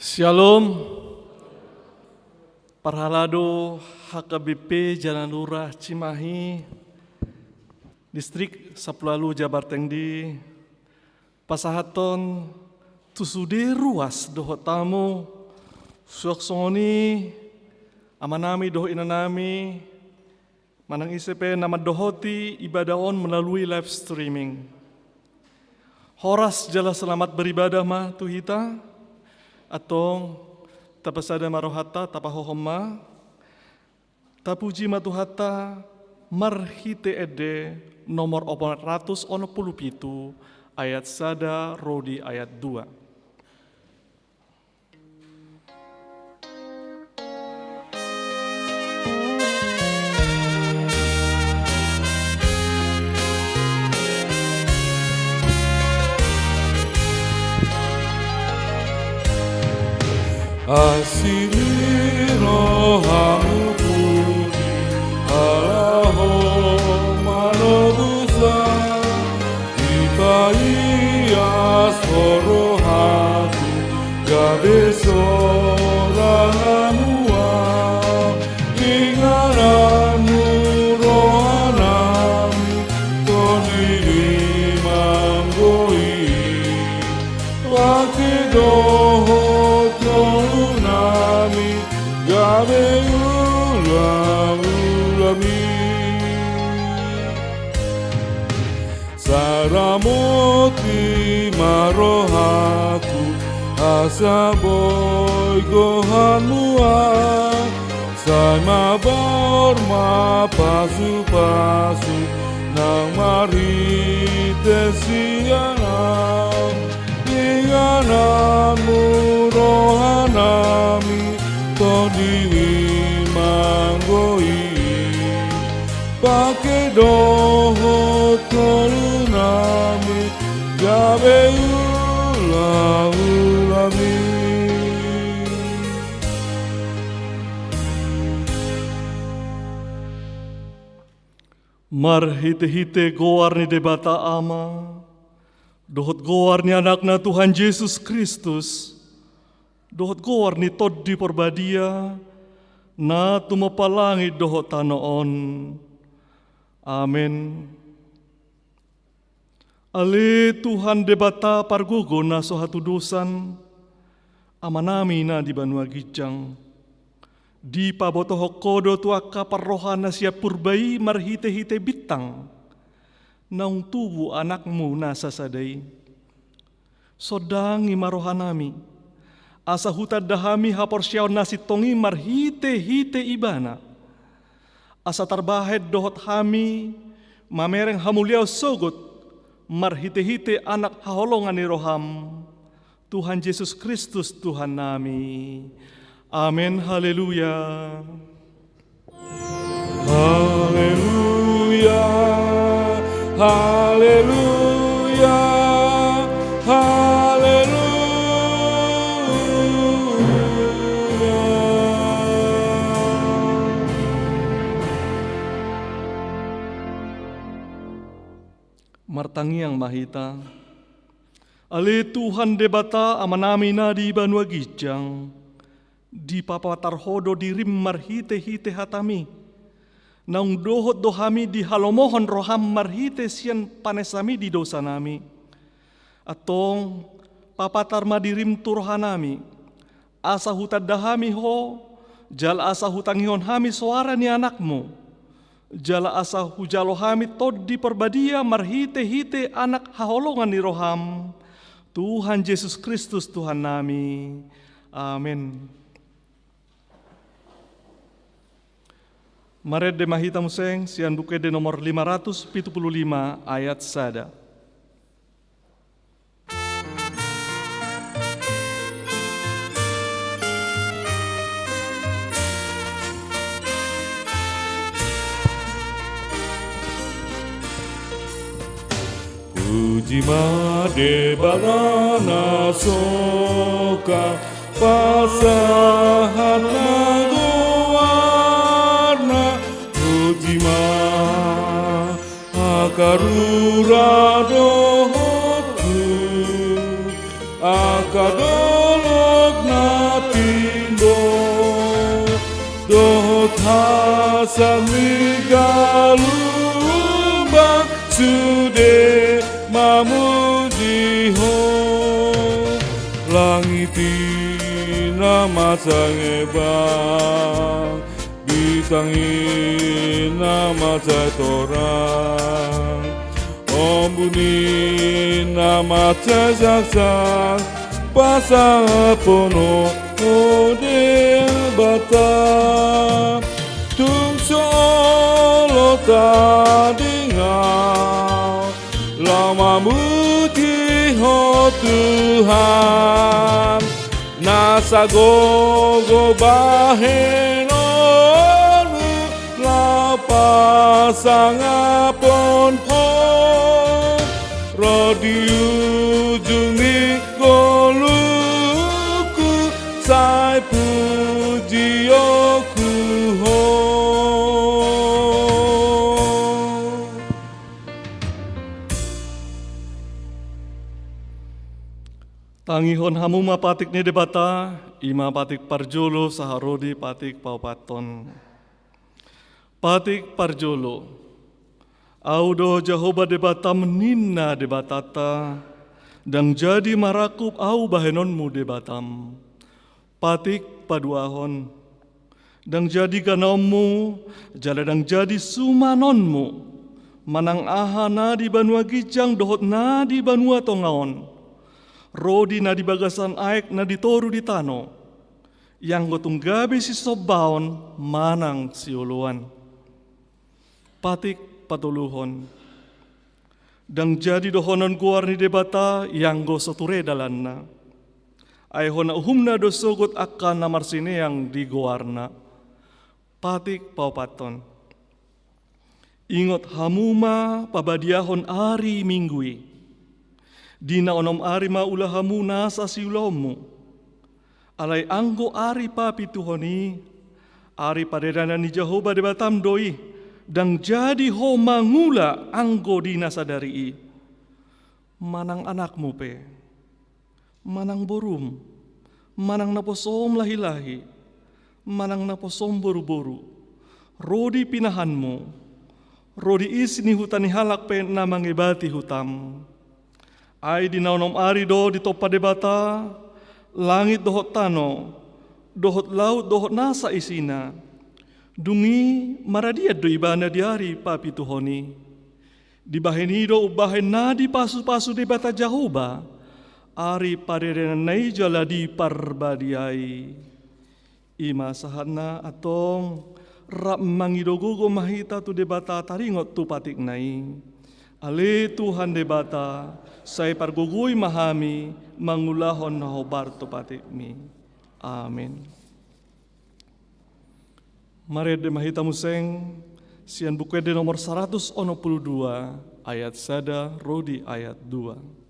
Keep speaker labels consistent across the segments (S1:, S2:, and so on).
S1: Shalom, Parhalado HKBP Jalan Lurah Cimahi, Distrik Sapulalu Jabar Tengdi, Pasahaton tusude ruas doho tamu, suaksoni, amanami doho inanami, manang ICP nama dohoti ibadahon melalui live streaming. Horas jala selamat beribadah ma tuhita, atau tapasada marohata tapahohoma tapuji matuhata marhite ede nomor 417 ayat sada rodi ayat 2.
S2: Asiri rohamu puji Alaho manobusa Ibai asforo hatu Gabe soranganua Ingaramu rohanami Toniri manggoi Wakidoho Nami gabe ulami Saramoti marohatu asaboy gohanua Sai mabor mapasu-pasu nang marite sianam Inganamu rohanami todiwi manggoi Pake doho tolunami gabe ulami
S1: Marhite-hite goar ni debata ama, dohot goar ni anakna Tuhan Yesus Kristus, dohot goar ni tod di porbadia, na tumapalangi dohot tanoon. Amen. Ale Tuhan debata pargogo na sohatudusan, amanami na di Banua Gijang. Di pabotoho kodo tuaka parrohana siap purbai marhite-hite bitang, naung tubuh anakmu nasa sadai. Sodangi marohanami, asa huta dahami haporsyaw nasi tongi marhite-hite ibana. Asa tarbahed dohot hami, mamereng hamuliaw sogot, marhite-hite anak haholongan ni roham. Tuhan Yesus Kristus Tuhan nami. Amin, haleluya.
S2: Haleluya, haleluya, haleluya.
S1: Martangi yang mahita, ale Tuhan debata amanami na di Banua Gijang, di papatarhodo di rim marhite-hite hatami, naung dohot dohami di halomohon roham marhite sian panesami di dosa nami, atong papatarma di rim turhanami, asa hutad dahami ho, jal asa hutangihon hami suara ni anakmu, jala asa hujalo hami tod di perbadia marhite-hite anak haholongan ni roham, Tuhan Yesus Kristus Tuhan nami. Amin. Maret de mahita museng sian buke de nomor 575 ayat sada.
S2: Puji made barana soka pasahan laguarna Puji ma akarura dohotu akadolok na hasamigallumba sude mamujiho langitina masangebang bitangina macatorang ombunina macazaksak pasapono odel bata tung solo tadingau lama mutiho Tuhan nasa gogo bahenonu lapasang apon po rodi ujungi goluku sai pujioku ho
S1: Tangihon hamu mapatik ni debata, ima patik parjolo saharodi patik paupaton. Patik parjolo, audo Jehovah debatam ninna debatata, dang jadi marakup au bahenonmu debatam. Patik paduahon, dang jadi ganommu, jala dang jadi sumanonmu, manang aha nadi banua gijang dohot nadi banua tongaon. Rodi na di bagasan aek na ditoru di tano, yang gotong gabi si sobaon manang siuluan. Patik patuluhon, dang jadi dohonon guar ni debata yang go soture dalanna. Ayhona uhumna dosogot akan namar sini yang di guarna. Patik paupaton, ingot hamuma pabadiahon ari minggui. Dina onom ari maulahamu nasa siulomu. Alay anggo ari papi tuhoni, ari padedana ni Jehovah debatam doi, dang jadi ho mangula anggo dina sadari. Manang anakmu pe, manang borum, manang naposom lahi-lahi, manang naposom boru-boru, rodi pinahanmu, rodi isni hutani halak pe na mangebati hutam. Ay di naunom ari do di topa debata, langit dohot tano, dohot laut dohot nasa isina, dungi maradiat do ibana diari papi tuhoni, di baheni do ubahen nadi pasu-pasu debata Jehovah, ari paderenan nai jaladi parbadiai, ima sahana atong rap mangidogogo mahita tu debata taringot tu patik nai. Ale Tuhan debata, saya pargugui mahami, mangulahon na hobar to patikmi. Amin. Mari de mahita museng, sian buku de nomor 182, ayat sada, rodi ayat 2.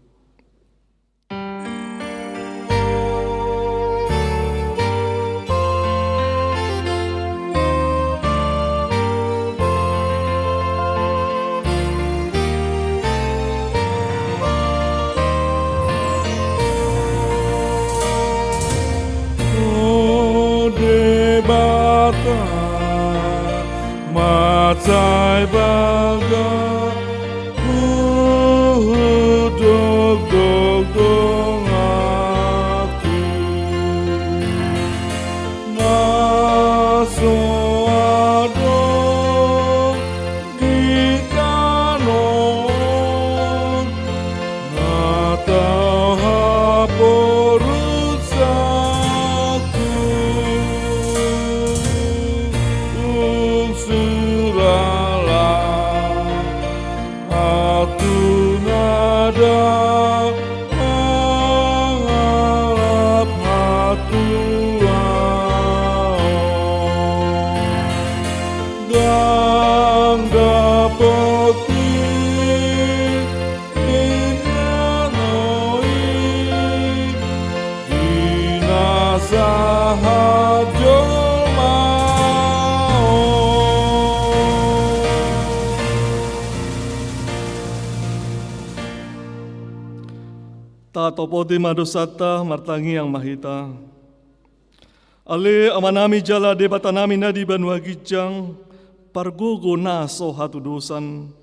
S2: Matai baga dog aku naso ado di kanon natau haporusaku
S1: Tatopo di madosata martangi yang mahita. Ale amanami jala debata nami nadi banua gijang, pargogo naso hatu dosan,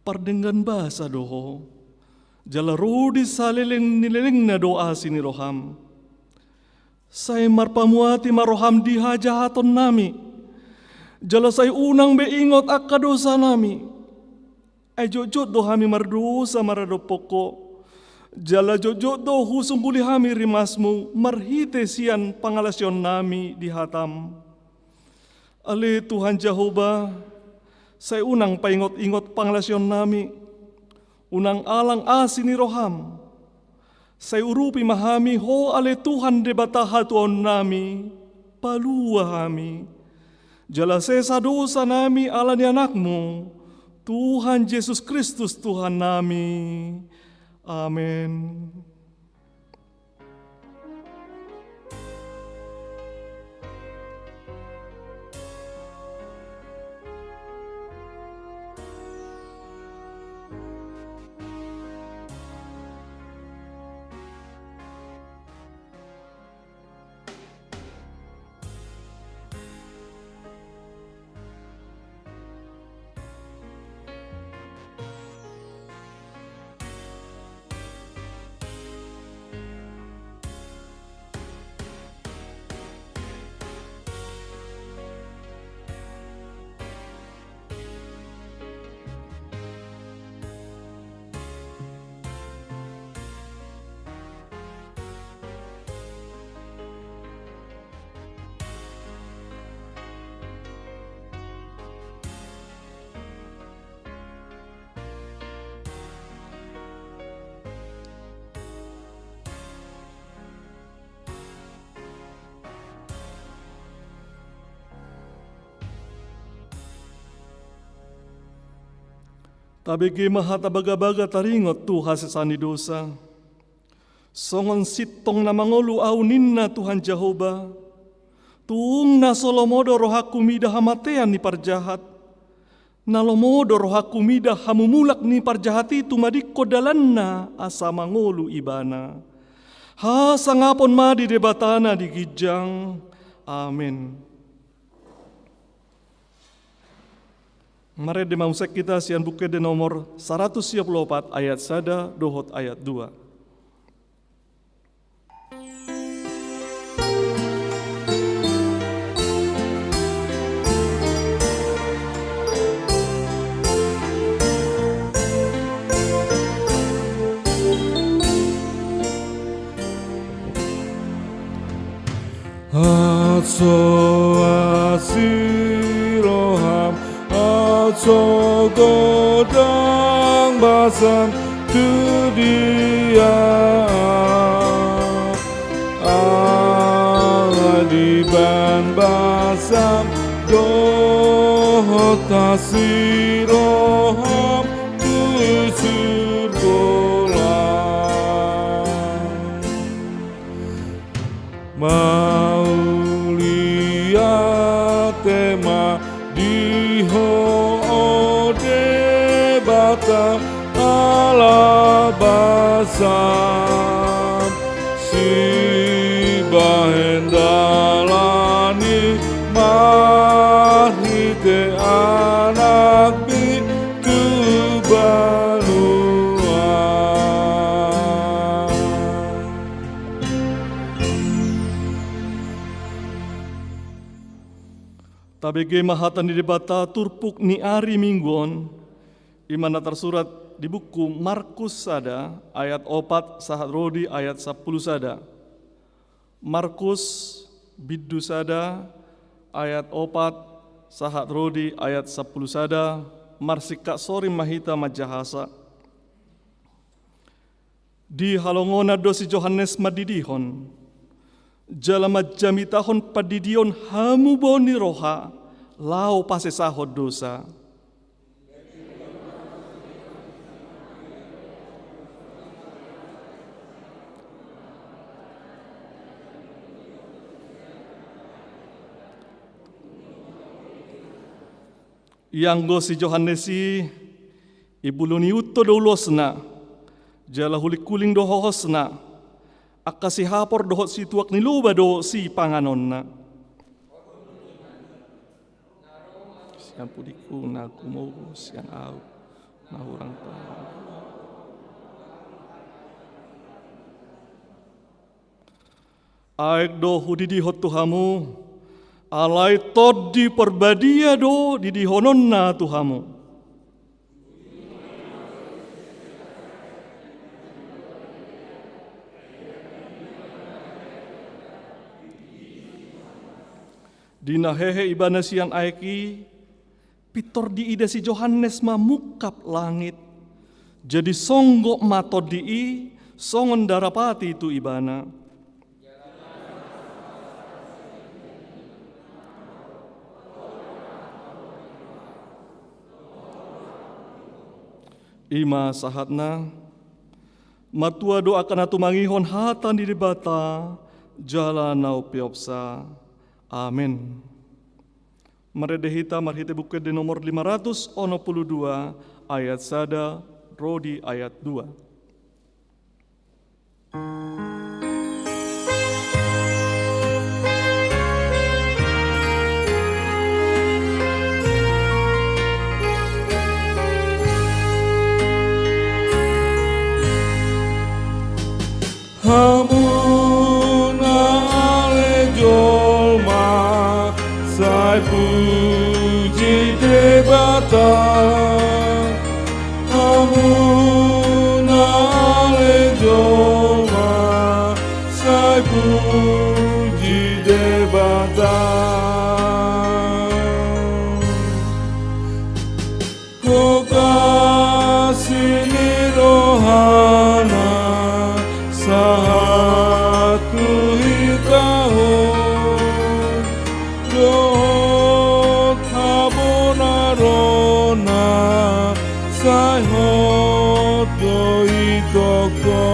S1: pardengan bahasa doho, jala rodi saleleng nileleng na doa sini roham. Say marpamuati maroham di hajahaton nami, jala say unang beingot akka dosa nami, ay jojot dohami mardosa marado poko. Jala jojo do husung buli hami rimasmu marhite sian pangalasyon nami di hatam. Ale Tuhan Jehovah, saya unang paingot-ingot pangalasyon nami, unang alang asini roham. Saya urupi mahami ho ale Tuhan debata hatuon nami, palua hami. Jala sesa dosa nami ala ni anakmu, Tuhan Yesus Kristus Tuhan nami. Amin. Tabigi mahata baga-baga taringot Tuhan sesani dosa. Songon sitong na mangolu aunin na Tuhan Jehovah. Tuung na solomodo rohaku mida hamatean ni parjahat. Nalomodo rohaku mida hamumulak ni parjahati tumadikko dalanna asa mangolu ibana. Ha sangapon madi debatana di gijang. Amin. Mari dimausek kita sian buku de nomor 124 ayat 1 dohot ayat 2.
S2: Asiroham Sogodang basam tu dia Adiban basam dohota siroham tu surgolam Maulia tema diho bata alabasam si bahendalani mahite anak bitu baluan
S1: Tabege mahatan di debata turpuk ni ari mingguon Imana tersurat di buku Markus sada ayat 4 sahat rodi ayat 10 sada. Markus biddu sada ayat 4 sahat rodi ayat 10 sada. Marsika sori mahita majahasa. Di halongona dosi Johannes madidihon. Jalama jamitahon padidion hamu boni roha lau pasesahod dosa. Yang go si Johannesi ibuluni utto dolosna jala huli kuling dohosna Akka si hapor dohot si tuak niluba do si panganonna. Sian pudiku na kumogo sian au na hurang ta. Aek do hudidihot Tuhamu, alai tod di perbadia do didihononna Tuhamu. Dina hehe ibana siang aeki, pitor di ida si Johannes mamukap langit. Jadi songgok mato di songon darapati itu ibana. Ima sahatna, matua doakan atu mangihon hatan di debata, jalanau piopsa. Amin. Meredehita marhite buku di nomor 582 ayat 1 Rodi ayat 2.
S2: Hamuna ale jolma sai puji debata. Hamuna ale jolma sai puji debata. Kokasini rohana sahatu hitaho dohot habona rona sayhot doitoko.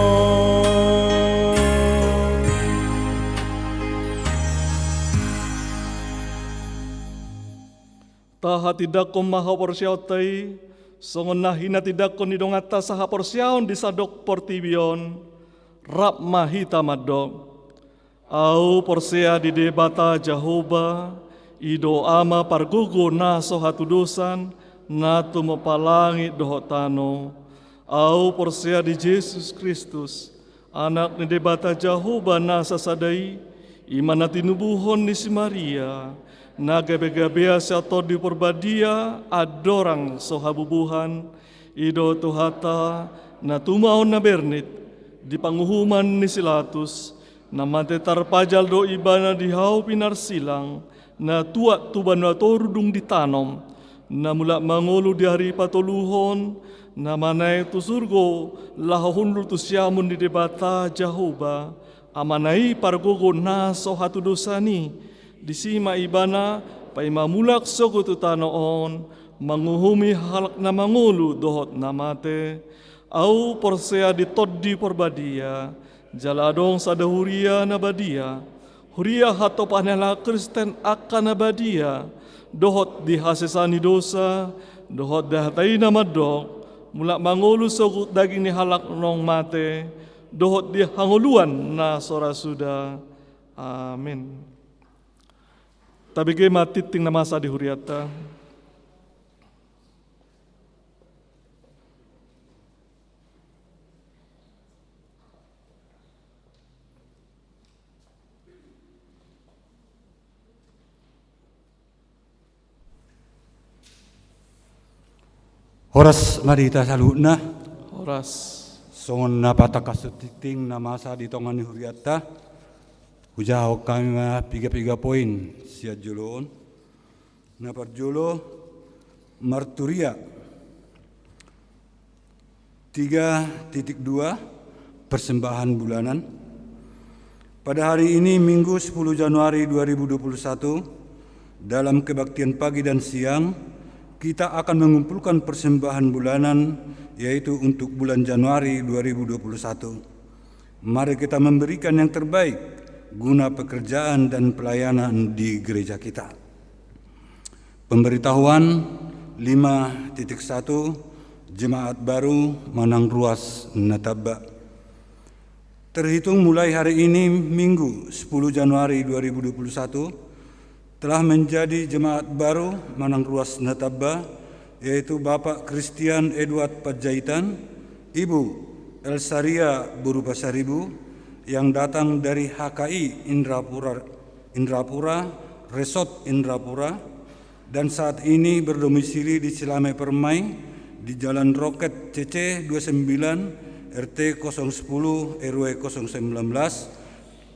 S1: Taha tidak ko maha porsiaw tay, songon nahina tidak ko nidongata saha porsiaw di sadok portibion, rap mahita madok. Au porsea di debata Jahoba, ido ama pargugo na sohatu dosan, na tumapalangi dohotano. Au porsea di Yesus Kristus, anak ni debata Jahoba na sasadai, imana tinubuhon ni si Maria, na gabe-gabea sa to di perbadia adorang sohabubuhan, ido tuhata na tumaon na bernit, di panguhuman ni Silatus, na mate tarpajal do ibana di hau pinar silang, na tuat tuban na torudung ditanom, na mula mangulu di hari patoluhon, na manay tu surgo, lahahunlu tu siamun di debata Jahoba, amanay pargogo na sohatu dosani, di sima ibana pa imamulak sogo tu tanoon, manguhumi halak na mangulu dohot na mate, au porsea di toddi porbadia, jaladong sada huria na badia, huria hato panela Kristen akan na badia, dohot di hasesani dosa, dohot dahatai na madok, mulak mangulu sogut daging ni halak nong mate, dohot di hanguluan na sora suda. Amin. Tabige matiting na masa di huriata.
S3: Horas marita saluna,
S1: Horas.
S3: songon na patakasutiting na masa di tongan ni huriata, hujaw kami mga piga-piga poin siya juloon. Na parjulo, marturia. 3.2 persembahan bulanan. Pada hari ini Minggu 10 Januari 2021, dalam kebaktian pagi dan siang, kita akan mengumpulkan persembahan bulanan, yaitu untuk bulan Januari 2021. Mari kita memberikan yang terbaik guna pekerjaan dan pelayanan di gereja kita. Pemberitahuan 5.1 Jemaat baru Manang Ruas Nataba. Terhitung mulai hari ini Minggu 10 Januari 2021 telah menjadi jemaat baru Manang Ruas Nataba, yaitu Bapak Christian Edward Padjaitan, Ibu Elsaria Burupasaribu yang datang dari HKI Indrapura, Resort Indrapura, dan saat ini berdomisili di Cilame Permai di Jalan Roket CC 29 RT 010 RW 019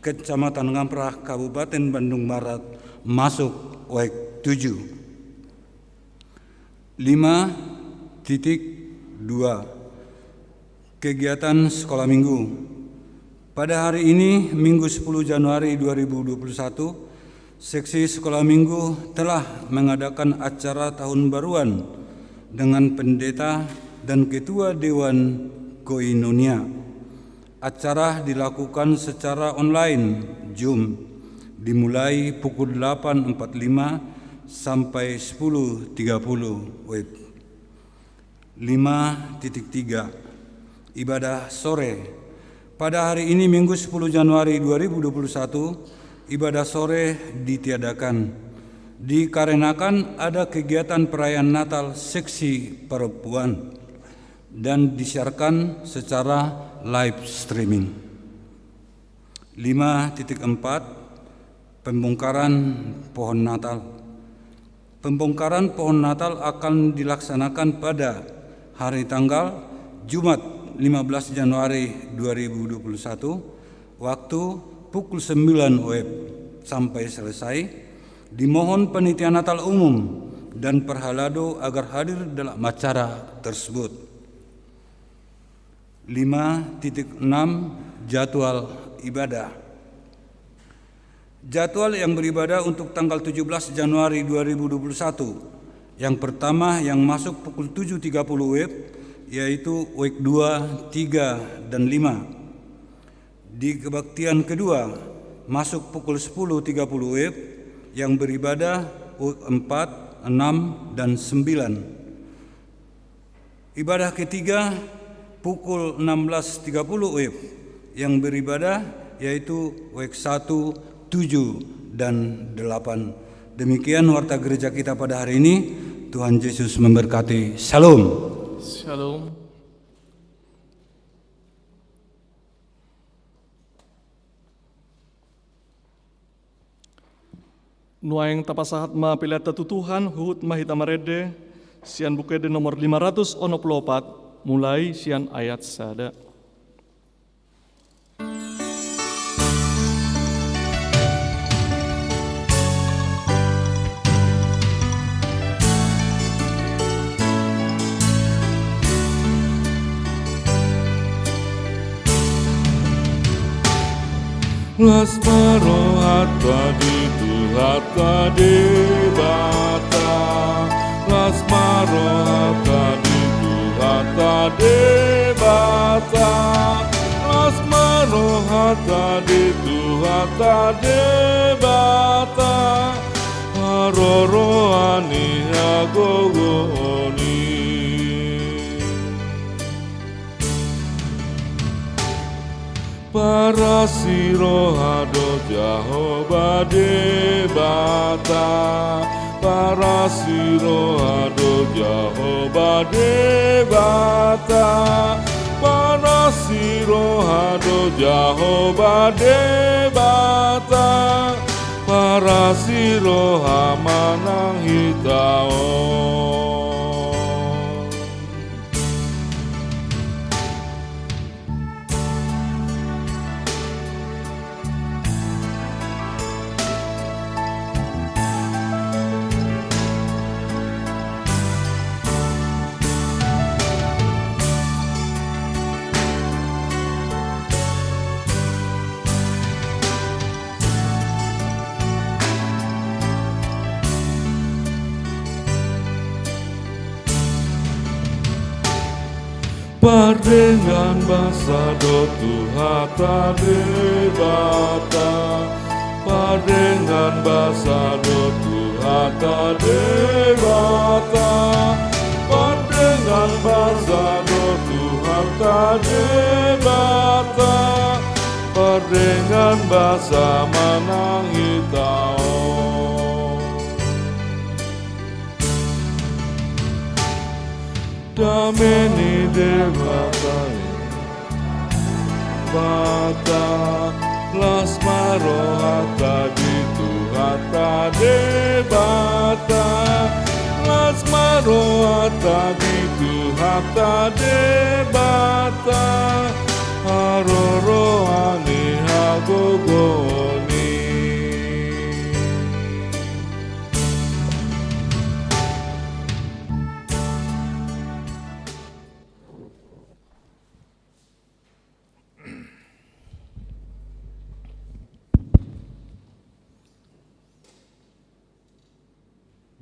S3: Kecamatan Ngamprah Kabupaten Bandung Barat masuk WEK 7. 5.2 Kegiatan sekolah minggu. Pada hari ini Minggu 10 Januari 2021, seksi sekolah minggu telah mengadakan acara tahun baruan dengan pendeta dan ketua Dewan Koinonia. Acara dilakukan secara online Zoom dimulai pukul 8.45 sampai 10.30 WIB. 5.3 Ibadah sore. Pada hari ini Minggu 10 Januari 2021, ibadah sore ditiadakan dikarenakan ada kegiatan perayaan Natal seksi perempuan dan disiarkan secara live streaming. 5.4 Pembongkaran pohon Natal. Pembongkaran pohon Natal akan dilaksanakan pada hari tanggal Jumat 15 Januari 2021 waktu pukul 9 WIB sampai selesai. Dimohon panitia Natal umum dan perhalado agar hadir dalam acara tersebut. 5.6 Jadwal ibadah. Jadwal yang beribadah untuk tanggal 17 Januari 2021. Yang pertama yang masuk pukul 7.30 WIB yaitu WIB 2, 3, dan 5. Di kebaktian kedua masuk pukul 10.30 WIB yang beribadah WIB 4, 6, dan 9. Ibadah ketiga pukul 16.30 WIB yang beribadah yaitu WIB 1, 7, dan 8. Demikian warta gereja kita pada hari ini. Tuhan Yesus memberkati. Shalom.
S1: Shalom. Nuaing tapasahat ma pilata tutuhan hut mahita marede sian bukede nomor 514 mulai sian ayat sada.
S2: Las marohata di tuhata debata, las marohata di tuhata debata, las marohata di tuhata debata, aroroani agogoni. Para sirohado Jehovah debata, para sirohado Jehovah debata, para sirohado Jehovah debata, para siroha manang hitaon. Padengan basa do tuhata debata, padengan basa do tuhata debata, padengan basa do tuhata debata, Perdengan bahasa menangitau. Dameni debata bata las marohata di tuhata debata las marohata di tuhata debata haroroani hagogoni.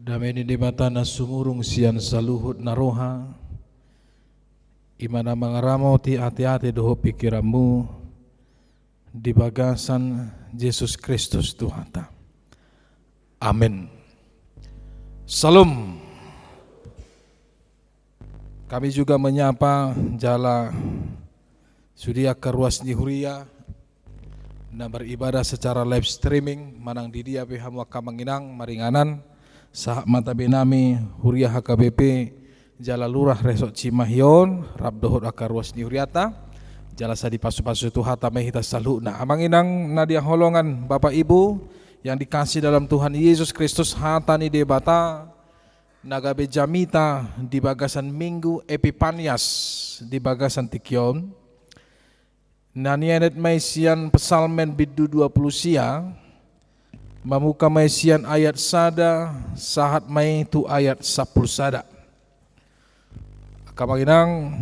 S4: Dameni debatana sumurung sian saluhut naroha imana mangaramo ti hati-hati doho pikiranmu di bagasan Yesus Kristus Tuhanta. Amin. Salam. Kami juga menyapa jala sudia karuas ni huria na beribadah secara live streaming manang di dia pihamu kamanginang maringanan sahak mata benami huria HKBP jala lurah resok Cimahion rabdohot akaruas ni huriata jala sadi pasu-pasu tuhata mehita saluna amanginang nadia holongan Bapak Ibu yang dikasih dalam Tuhan Yesus Kristus hatani debata nagabe jamita di bagasan Minggu Epipanias di bagasan Tikion nanianet maisian pesalmen bidu 20 sia mamuka maisian ayat sada sahat mai tu ayat 10 sada kamanginang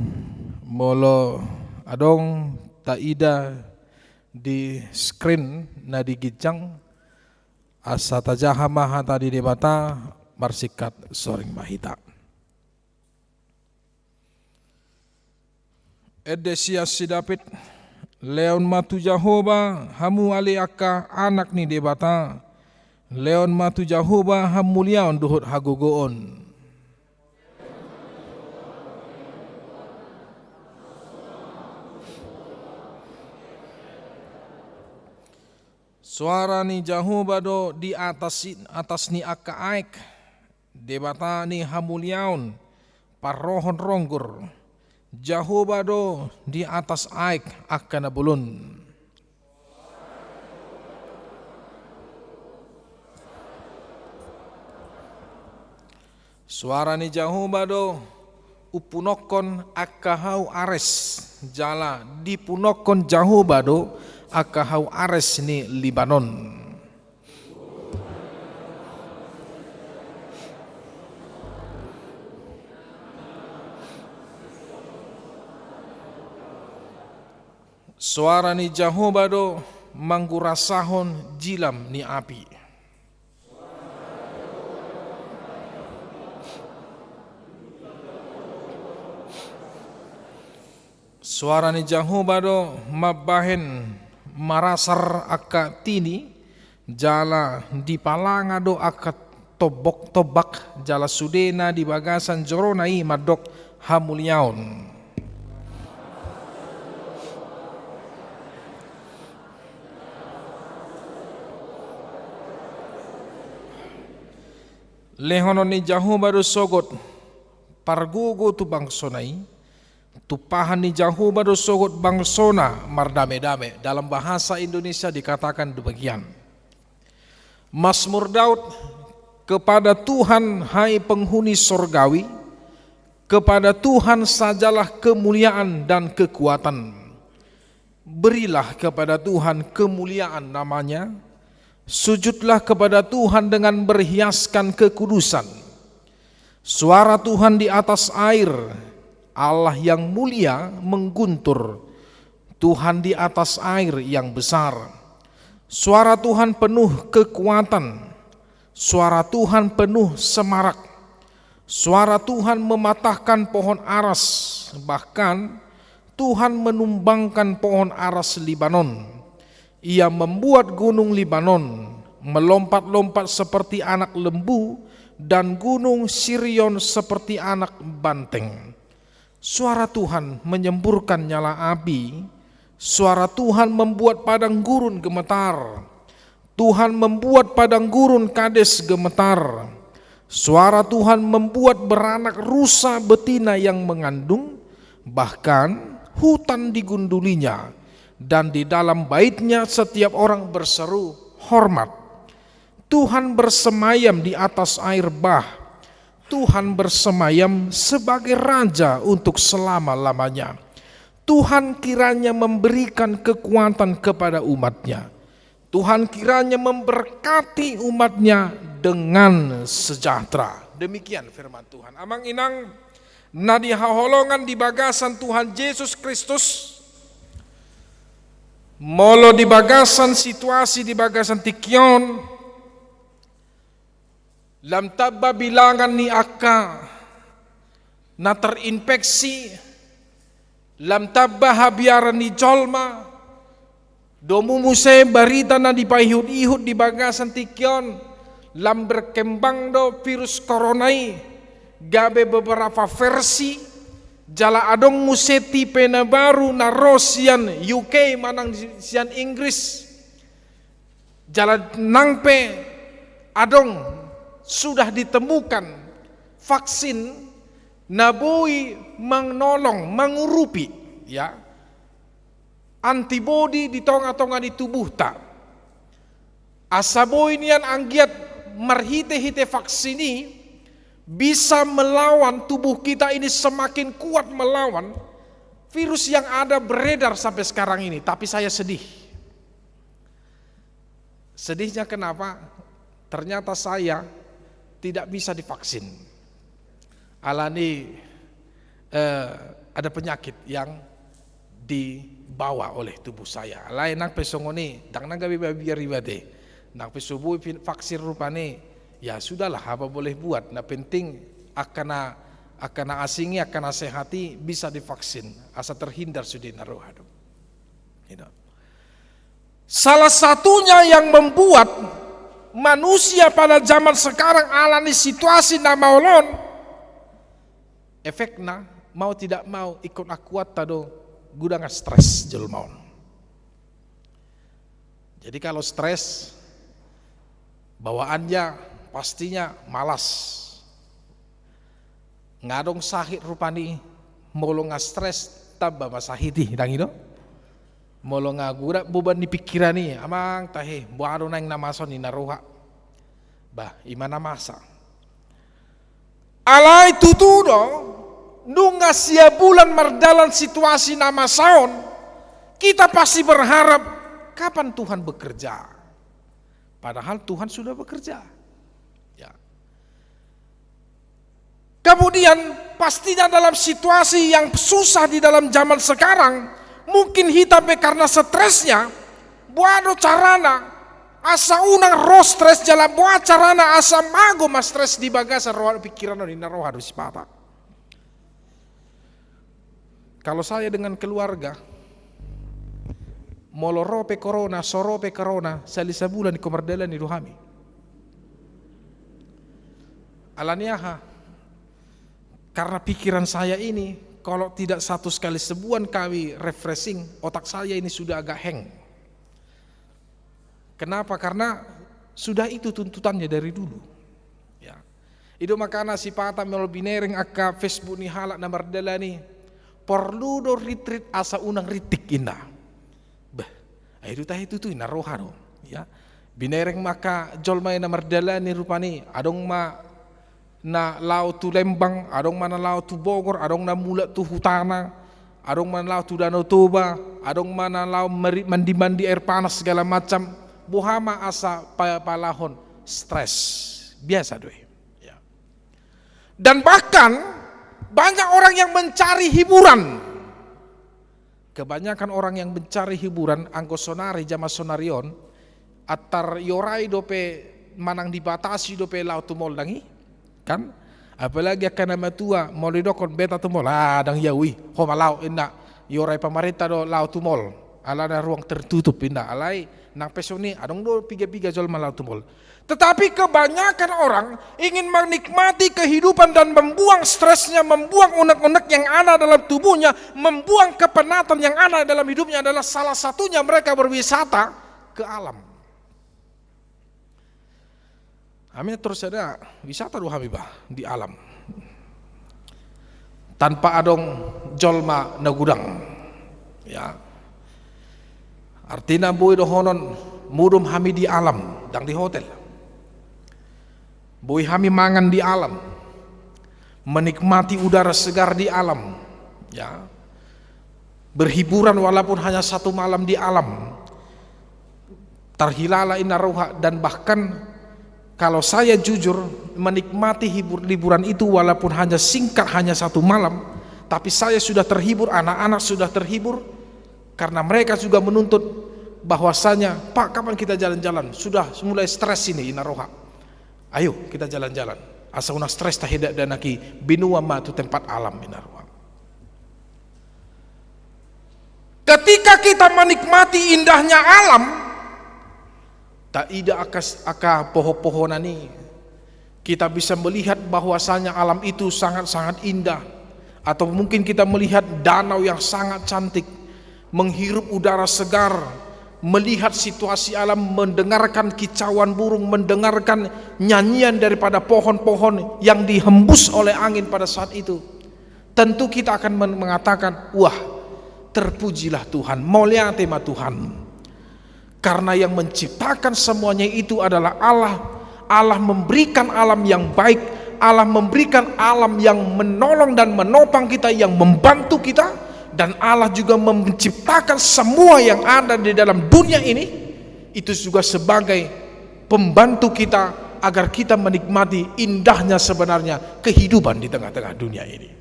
S4: molo adong taida di screen na digijang asa tajaha maha tadi debata marsikat soring mahita Edesia sidapit Leon matu Jahoba hamu ali aka anak ni debata Leon matu Jahoba hamuliaon duhut hagogoon suara ni Jahoba do di atas ni aka aik debata ni hamuliaon parrohon ronggur Jahoba do di atas aik akan bulun suara ni Jahoba do upunokon akahau ares jala dipunokon Jahoba do akahau ares ni Libanon suara ni Jahoba do manggurasahon jilam ni api suara ni Jahoba do mabahen marasar aka tini jala di palanga do aka tobok-tobak jala sudena di bagasan joronai madok hamuliaon lehonon ni Jahoba do sogot pargugo tu bangsonai tupahan ni Jahoba do sogot bangsona mardame-dame dalam bahasa Indonesia dikatakan demikian Mazmur Daud kepada Tuhan hai penghuni sorgawi kepada Tuhan sajalah kemuliaan dan kekuatan berilah kepada Tuhan kemuliaan namanya sujudlah kepada Tuhan dengan berhiaskan kekudusan. Suara Tuhan di atas air, Allah yang mulia mengguntur. Tuhan di atas air yang besar. Suara Tuhan penuh kekuatan. Suara Tuhan penuh semarak. Suara Tuhan mematahkan pohon aras. Bahkan Tuhan menumbangkan pohon aras Libanon. Ia membuat gunung Libanon melompat-lompat seperti anak lembu dan gunung Sirion seperti anak banteng. Suara Tuhan menyemburkan nyala api, Suara Tuhan membuat padang gurun gemetar. Tuhan membuat padang gurun Kades gemetar. Suara Tuhan membuat beranak rusa betina yang mengandung, bahkan hutan digundulinya, dan di dalam baitnya setiap orang berseru hormat. Tuhan bersemayam di atas air bah. Tuhan bersemayam sebagai raja untuk selama-lamanya. Tuhan kiranya memberikan kekuatan kepada umatnya. Tuhan kiranya memberkati umatnya dengan sejahtera. Demikian firman Tuhan. Amang inang nadi haholongan di bagasan Tuhan Yesus Kristus. Molo di bagasan situasi di bagasan tikion. Lam tabba bilangan ni akka na terinfeksi. Lam tabba habiaran ni jolma. Domu muse barita na dipahihut-ihut di bagasan tikion. Lam berkembang do virus coronai. Gabe beberapa versi. Jala adong muse tipe na baru na Rosian UK manang sian Inggris. Jala nangpe adong sudah ditemukan vaksin naboi mangnolong mangurupi ya. Antibody di tonga-tonga di tubuh tak. Asaboy nian anggiat marhite-hite vaksini bisa melawan tubuh kita ini semakin kuat melawan virus yang ada beredar sampai sekarang ini. Tapi saya sedih. Sedihnya kenapa? Ternyata saya tidak bisa divaksin. Alani ada penyakit yang dibawa oleh tubuh saya. Lain nang pesongoni, dang nang gabi biar ribade. Nang pesubuh vaksin rupane, ya sudahlah apa boleh buat. Nah penting akan asingi akan sehati bisa divaksin. Asa terhindar sudah naruhadu. Salah satunya yang membuat manusia pada zaman sekarang alami situasi na maulon, efeknya mau tidak mau ikut akuat tado gudang stres jelmaun. Jadi kalau stres bawaannya pastinya malas. Ngadong sahid rupani molo stres tambah masahidi dang itu. Molo ngagura beban di pikiran ni amang tahe buaro nang namason ni naruha. Bah imana masa. Alai tutudo nunga sia bulan mardalan situasi nama saon, kita pasti berharap kapan Tuhan bekerja. Padahal Tuhan sudah bekerja. Ya. Kemudian pastinya dalam situasi yang susah di dalam zaman sekarang, mungkin hitabe karena stresnya, buado carana asa unang roh stres jala buat carana asa mago mas stres di bagasan roh pikiran ni naroh harus papa. Kalau saya dengan keluarga molorope corona, sorope corona, salisa bulan di komardalan ni Ruhami. Alaniaha, karena pikiran saya ini kalau tidak satu sekali sebulan kali refreshing, otak saya ini sudah agak hang. Kenapa? Karena sudah itu tuntutannya dari dulu. Ya. Itu makanya si pata melobinering akka Facebook ni halak namar dalani. Perlu do retreat asa unang ritik indah. Bah, itu tah itu tuh narohano, ya. Binereng maka jolmay na mardala ni rupani, adong ma na lao tu Lembang, adong mana lao tu Bogor, adong na mula tu Hutana, adong mana lao tu Danau Toba, adong mana lao mandi-mandi air panas segala macam, buhama asa palahon stres biasa doy. Ya. Dan bahkan banyak orang yang mencari hiburan. Kebanyakan orang yang mencari hiburan anggo sonari jama sonarion atar yorai dope manang dibatasi dope lau tumol dangi kan apalagi akan nama tua mau didokon beta tumol dang yawi ho malau inna yorai pemerintah do lau tumol ala ada ruang tertutup pindah alai nang pesoni adong do piga-piga jol malau tumbol. Tetapi kebanyakan orang ingin menikmati kehidupan dan membuang stresnya, membuang unek-unek yang ada dalam tubuhnya, membuang kepenatan yang ada dalam hidupnya adalah salah satunya mereka berwisata ke alam. Kami terus ada wisata doh Habibah di alam. Tanpa adong jolma nagudang. Ya. Artinya boy dohonon mudum kami di alam dang di hotel. Boy kami mangan di alam, menikmati udara segar di alam, ya, berhiburan walaupun hanya satu malam di alam, tarhilala inna ruha, dan bahkan kalau saya jujur menikmati liburan itu walaupun hanya singkat, hanya satu malam, tapi saya sudah terhibur, anak-anak sudah terhibur, karena mereka juga menuntut bahwasanya, Pak kapan kita jalan-jalan, sudah mulai stres ini inna ruha. Ayo kita jalan-jalan. Asa una stres tahidak dan aki binua ma tu tempat alam minarwa. Ketika kita menikmati indahnya alam, tak ida aka pohon-pohonan ini, kita bisa melihat bahwasanya alam itu sangat-sangat indah. Atau mungkin kita melihat danau yang sangat cantik, menghirup udara segar, melihat situasi alam, mendengarkan kicauan burung, mendengarkan nyanyian daripada pohon-pohon yang dihembus oleh angin pada saat itu. Tentu kita akan mengatakan, wah, terpujilah Tuhan, mulia tema Tuhan. Karena yang menciptakan semuanya itu adalah Allah. Allah memberikan alam yang baik, Allah memberikan alam yang menolong dan menopang kita, yang membantu kita. Dan Allah juga menciptakan semua yang ada di dalam dunia ini, itu juga sebagai pembantu kita agar kita menikmati indahnya sebenarnya kehidupan di tengah-tengah dunia ini.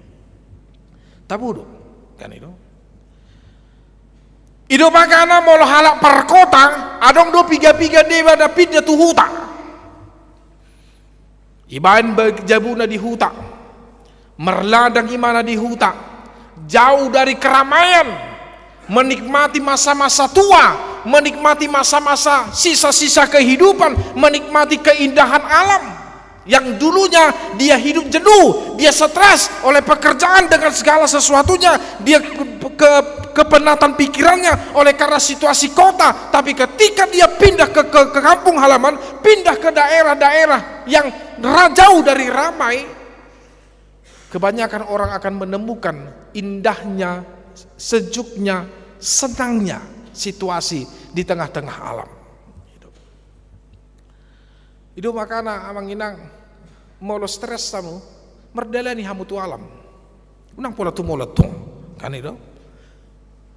S4: Tabudo kan itu. Hidup makana molo halak perkota, adong do piga-piga dewa dapit tu huta. Ibain berjabuna di huta, merladang imana di huta. Jauh dari keramaian, menikmati masa-masa tua, menikmati masa-masa sisa-sisa kehidupan, menikmati keindahan alam yang dulunya dia hidup jenuh, dia stres oleh pekerjaan dengan segala sesuatunya, dia kepenatan pikirannya oleh karena situasi kota. Tapi ketika dia pindah ke kampung halaman, pindah ke daerah-daerah yang jauh dari ramai, kebanyakan orang akan menemukan indahnya, sejuknya, senangnya situasi di tengah-tengah alam. Hidup makana amang inang molo stres tamu, merdalani hamu tu alam. Unang pola tu moletong, kan itu?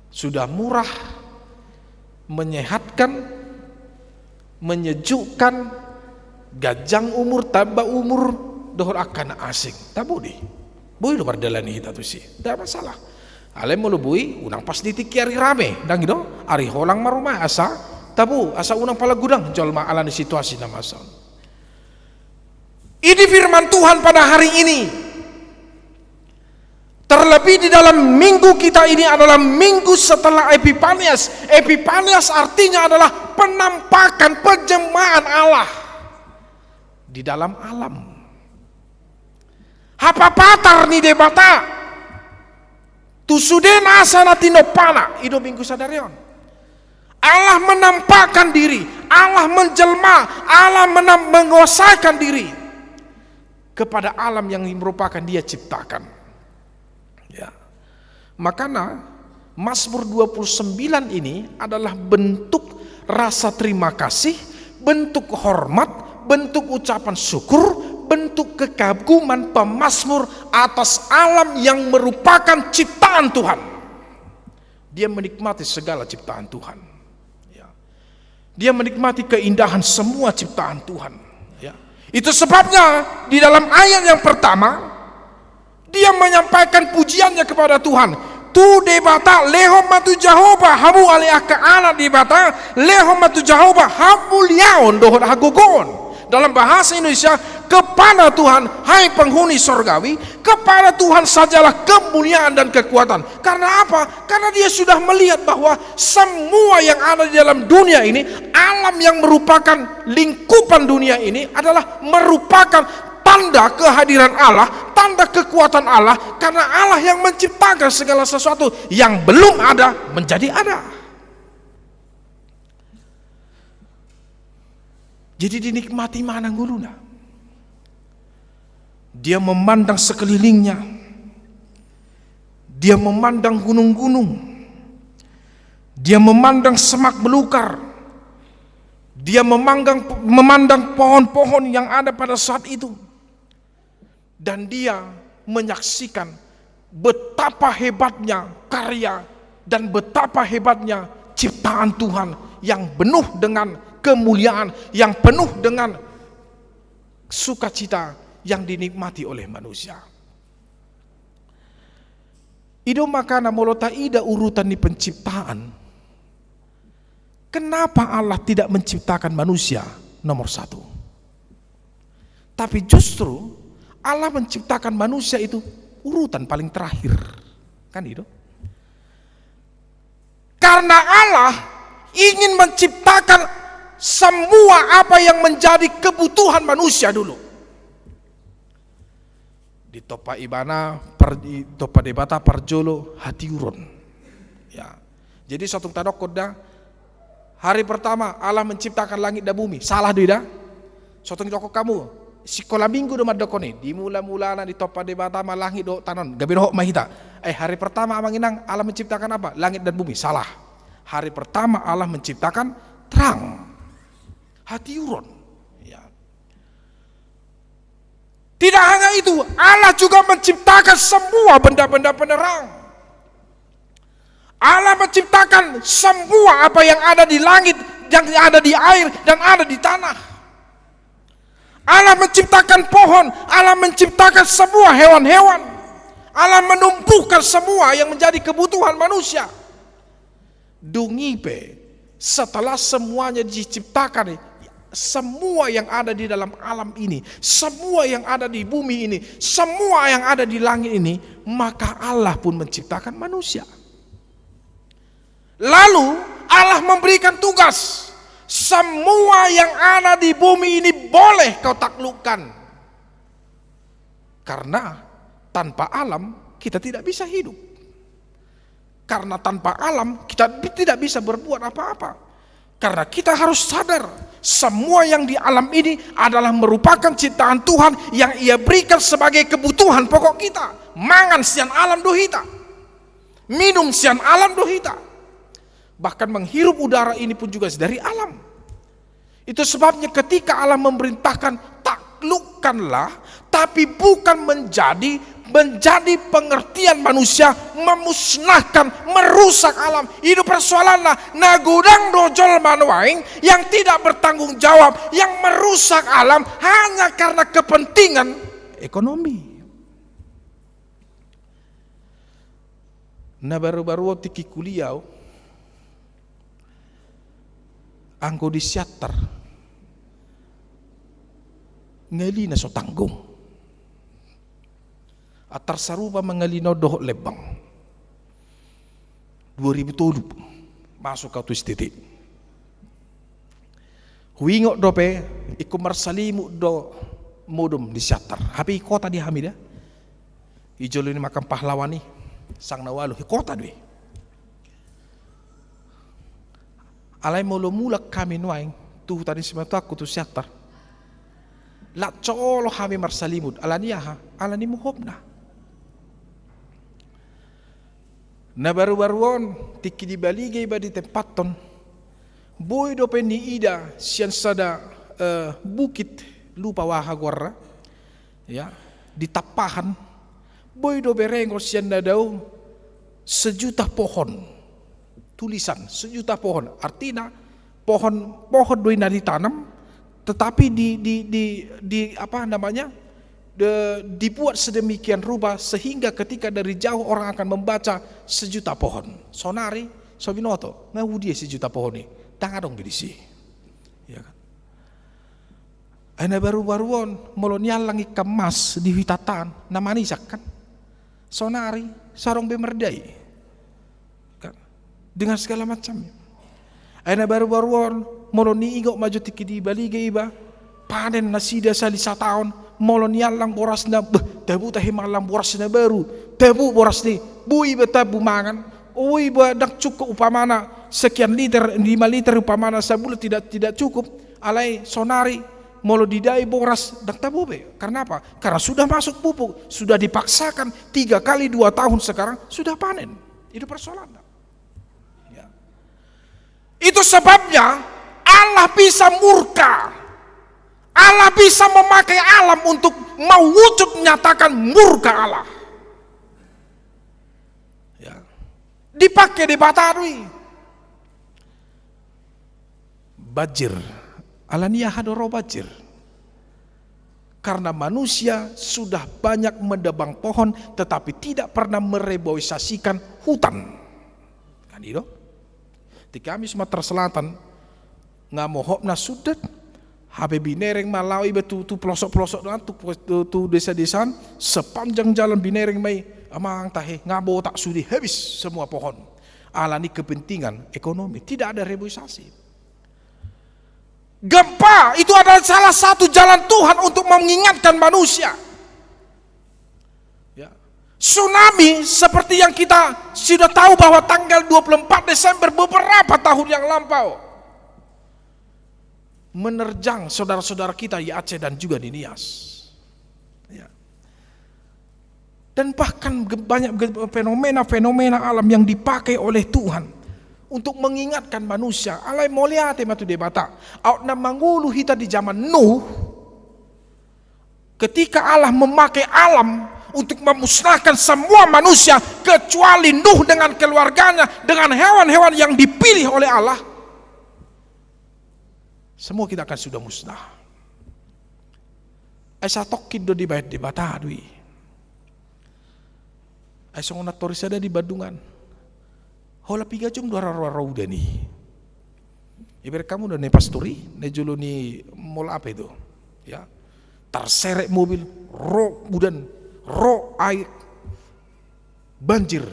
S4: Sudah murah, menyehatkan, menyejukkan, gajang umur, tambah umur, dohor akan asing. Tabudi. Bui do bardalani kita tu sih, tidak masalah. Alem mulu bui, unang pas ditiki hari rame, dan gitu, hari holang marumah asa, tabu asa unang pala gudang, jol ma alani situasi nama asa. Ini firman Tuhan pada hari ini. Terlebih di dalam minggu kita ini adalah minggu setelah Epifanias. Epifanias artinya adalah penampakan penjemahan Allah di dalam alam. Hapa patar ni debata tusudena asana tinopana ido minggu sadarion. Allah menampakkan diri, Allah menjelma, Allah menguasakan diri kepada alam yang merupakan dia ciptakan. Ya. Makanya Mazmur 29 ini adalah bentuk rasa terima kasih, bentuk hormat, bentuk ucapan syukur, bentuk kekaguman pemazmur atas alam yang merupakan ciptaan Tuhan. Dia menikmati segala ciptaan Tuhan. Ya. Dia menikmati keindahan semua ciptaan Tuhan. Ya. Itu sebabnya di dalam ayat yang pertama dia menyampaikan pujiannya kepada Tuhan. Tu debata lehom matu Jehovah hamu ale aka ana debata lehom matu Jehovah hamu liaon dohor hagogon. Dalam bahasa Indonesia,
S5: kepada Tuhan, hai penghuni sorgawi, kepada Tuhan sajalah kemuliaan dan kekuatan. Karena apa? Karena dia sudah melihat bahwa semua yang ada di dalam dunia ini, alam yang merupakan lingkupan dunia ini adalah merupakan tanda kehadiran Allah, tanda kekuatan Allah, karena Allah yang menciptakan segala sesuatu yang belum ada menjadi ada. Jadi dinikmati mana guluna. Dia memandang sekelilingnya. Dia memandang gunung-gunung. Dia memandang semak belukar. Dia memandang pohon-pohon yang ada pada saat itu. Dan dia menyaksikan betapa hebatnya karya dan betapa hebatnya ciptaan Tuhan yang penuh dengan kemuliaan, yang penuh dengan sukacita yang dinikmati oleh manusia. Ido makana molota ida urutan di penciptaan. Kenapa Allah tidak menciptakan manusia nomor 1? Tapi justru Allah menciptakan manusia itu urutan paling terakhir. Kan itu? Karena Allah ingin menciptakan semua apa yang menjadi kebutuhan manusia dulu. Di topa ibana, di topa debata parjolo hati urun. Ya. Jadi suatu tadok koda, hari pertama Allah menciptakan langit dan bumi. Salah tidak? Suatu tadok kamu, sekolah minggu do madokone, di mula-mulana di topa debata ma langit do tanon, gabiro mahita. Hari pertama amanginang Allah menciptakan apa? Langit dan bumi. Salah. Hari pertama Allah menciptakan terang. Hati urun. Ya. Tidak hanya itu, Allah juga menciptakan semua benda-benda penerang. Allah menciptakan semua apa yang ada di langit, yang ada di air, dan ada di tanah. Allah menciptakan pohon, Allah menciptakan semua hewan-hewan. Allah menumbuhkan semua yang menjadi kebutuhan manusia. Dungipe, setelah semuanya diciptakan, semua yang ada di dalam alam ini, semua yang ada di bumi ini, semua yang ada di langit ini, maka Allah pun menciptakan manusia. Lalu Allah memberikan tugas, semua yang ada di bumi ini boleh kau taklukkan. Karena tanpa alam kita tidak bisa hidup. Karena tanpa alam kita tidak bisa berbuat apa-apa. Karena kita harus sadar, semua yang di alam ini adalah merupakan ciptaan Tuhan yang Ia berikan sebagai kebutuhan pokok kita. Mangan sian alam dohita, minum sian alam dohita, bahkan menghirup udara ini pun juga dari alam. Itu sebabnya ketika Allah memerintahkan taklukkanlah, tapi bukan menjadi pengertian manusia memusnahkan, merusak alam. Itu persoalannya nagudang dojol manuaing yang tidak bertanggung jawab, yang merusak alam hanya karena kepentingan ekonomi. Nah baru-baru tiki kuliah anggo di siater ngali na so tanggung atar sarupa mengalino doh lebang 2007 masuk ke tuis titik huingok dope iku marsalimu do modum di siater hapi kota di Hamida ijolo ini makam pahlawan nih sang nawalu kota dwe alai mula kami nuaing tuh tadi semata aku tuh siater la colo kami marsalimud alania ha alani muhobna. Na baru-baruan tiki di baligay ba di tempaton boy do ni ida sian sada bukit lupa wahagwarra ya di tapahan boy do berengor sian na daw 1.000.000 pohon tulisan 1.000.000 pohon artinya pohon do na ditanam tetapi di apa namanya dibuat sedemikian rupa sehingga ketika dari jauh orang akan membaca 1.000.000 pohon. Sonari, sobinoto, ngawu dia 1.000.000 pohon ini. Tangadong bidisi. Ya kan? Ana baru-baruan molonial langi kemas di hitatan namani kan sonari sarong bemerdai kan dengan segala macamnya. Ana baru-baruan moloni igok maju tiki di baliga iba panen nasida sali tahun molonial lang boras na tabu tahimang lang boras na baru tabu boras ni bui betabu mangan ui ba dak cukup upamana sekian liter 5 liter upamana sebulan tidak cukup alai sonari molo didai boras dak tabu be. Karena apa? Karena sudah masuk pupuk, sudah dipaksakan 3 kali 2 tahun sekarang sudah panen. Itu persoalan. Ya. Itu sebabnya Allah bisa murka. Allah bisa memakai alam untuk mau wujud menyatakan murka Allah. Ya. Dipakai di Batarwi. Bajir. Alania hadoro bajir. Karena manusia sudah banyak mendebang pohon tetapi tidak pernah mereboisasikan hutan. Kan itu? Di kami Sumatera Selatan ngamohopna sudet habe binereng malawi betu tu pelosok-pelosok tu desa-desaan sepanjang jalan binereng mai amang tahe ngabo tak sudi habis semua pohon. Alani kepentingan ekonomi, tidak ada reboisasi. Gempa itu adalah salah satu jalan Tuhan untuk mengingatkan manusia. Ya. Tsunami seperti yang kita sudah tahu bahwa tanggal 24 Desember beberapa tahun yang lampau menerjang saudara-saudara kita di Aceh dan juga di Nias. Ya. Dan bahkan banyak fenomena-fenomena alam yang dipakai oleh Tuhan untuk mengingatkan manusia. Alai molia tematu debata. Out na mangulu hita di zaman Nuh. Ketika Allah memakai alam untuk memusnahkan semua manusia kecuali Nuh dengan keluarganya, dengan hewan-hewan yang dipilih oleh Allah. Semua kita akan sudah musnah. Asa tokin do di bayat debata dui. Asa ngonatoris ada di Badungan. Hola 3 jam 2 rara udah nih. Ibarat kamu udah nih pasturi, nih julu nih mall apa itu, ya, terseret mobil, air, banjir,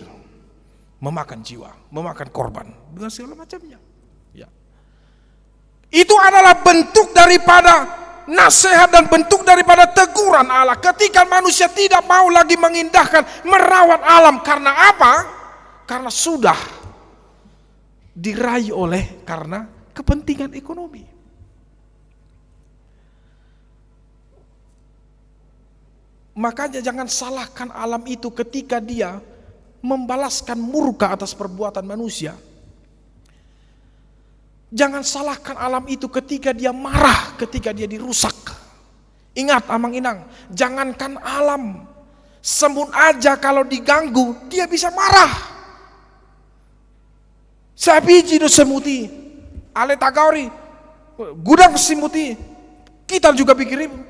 S5: memakan jiwa, memakan korban, dengan segala macamnya. Ya. Itu adalah bentuk daripada nasihat dan bentuk daripada teguran Allah. Ketika manusia tidak mau lagi mengindahkan, merawat alam, karena apa? Karena sudah diraih oleh karena kepentingan ekonomi. Makanya jangan salahkan alam itu ketika dia membalaskan murka atas perbuatan manusia. Jangan salahkan alam itu ketika dia marah, ketika dia dirusak. Ingat Amang Inang, jangankan alam, semut aja kalau diganggu dia bisa marah. Sabiji do semuti, ale tagauri, gudang semuti, kita juga pikirin,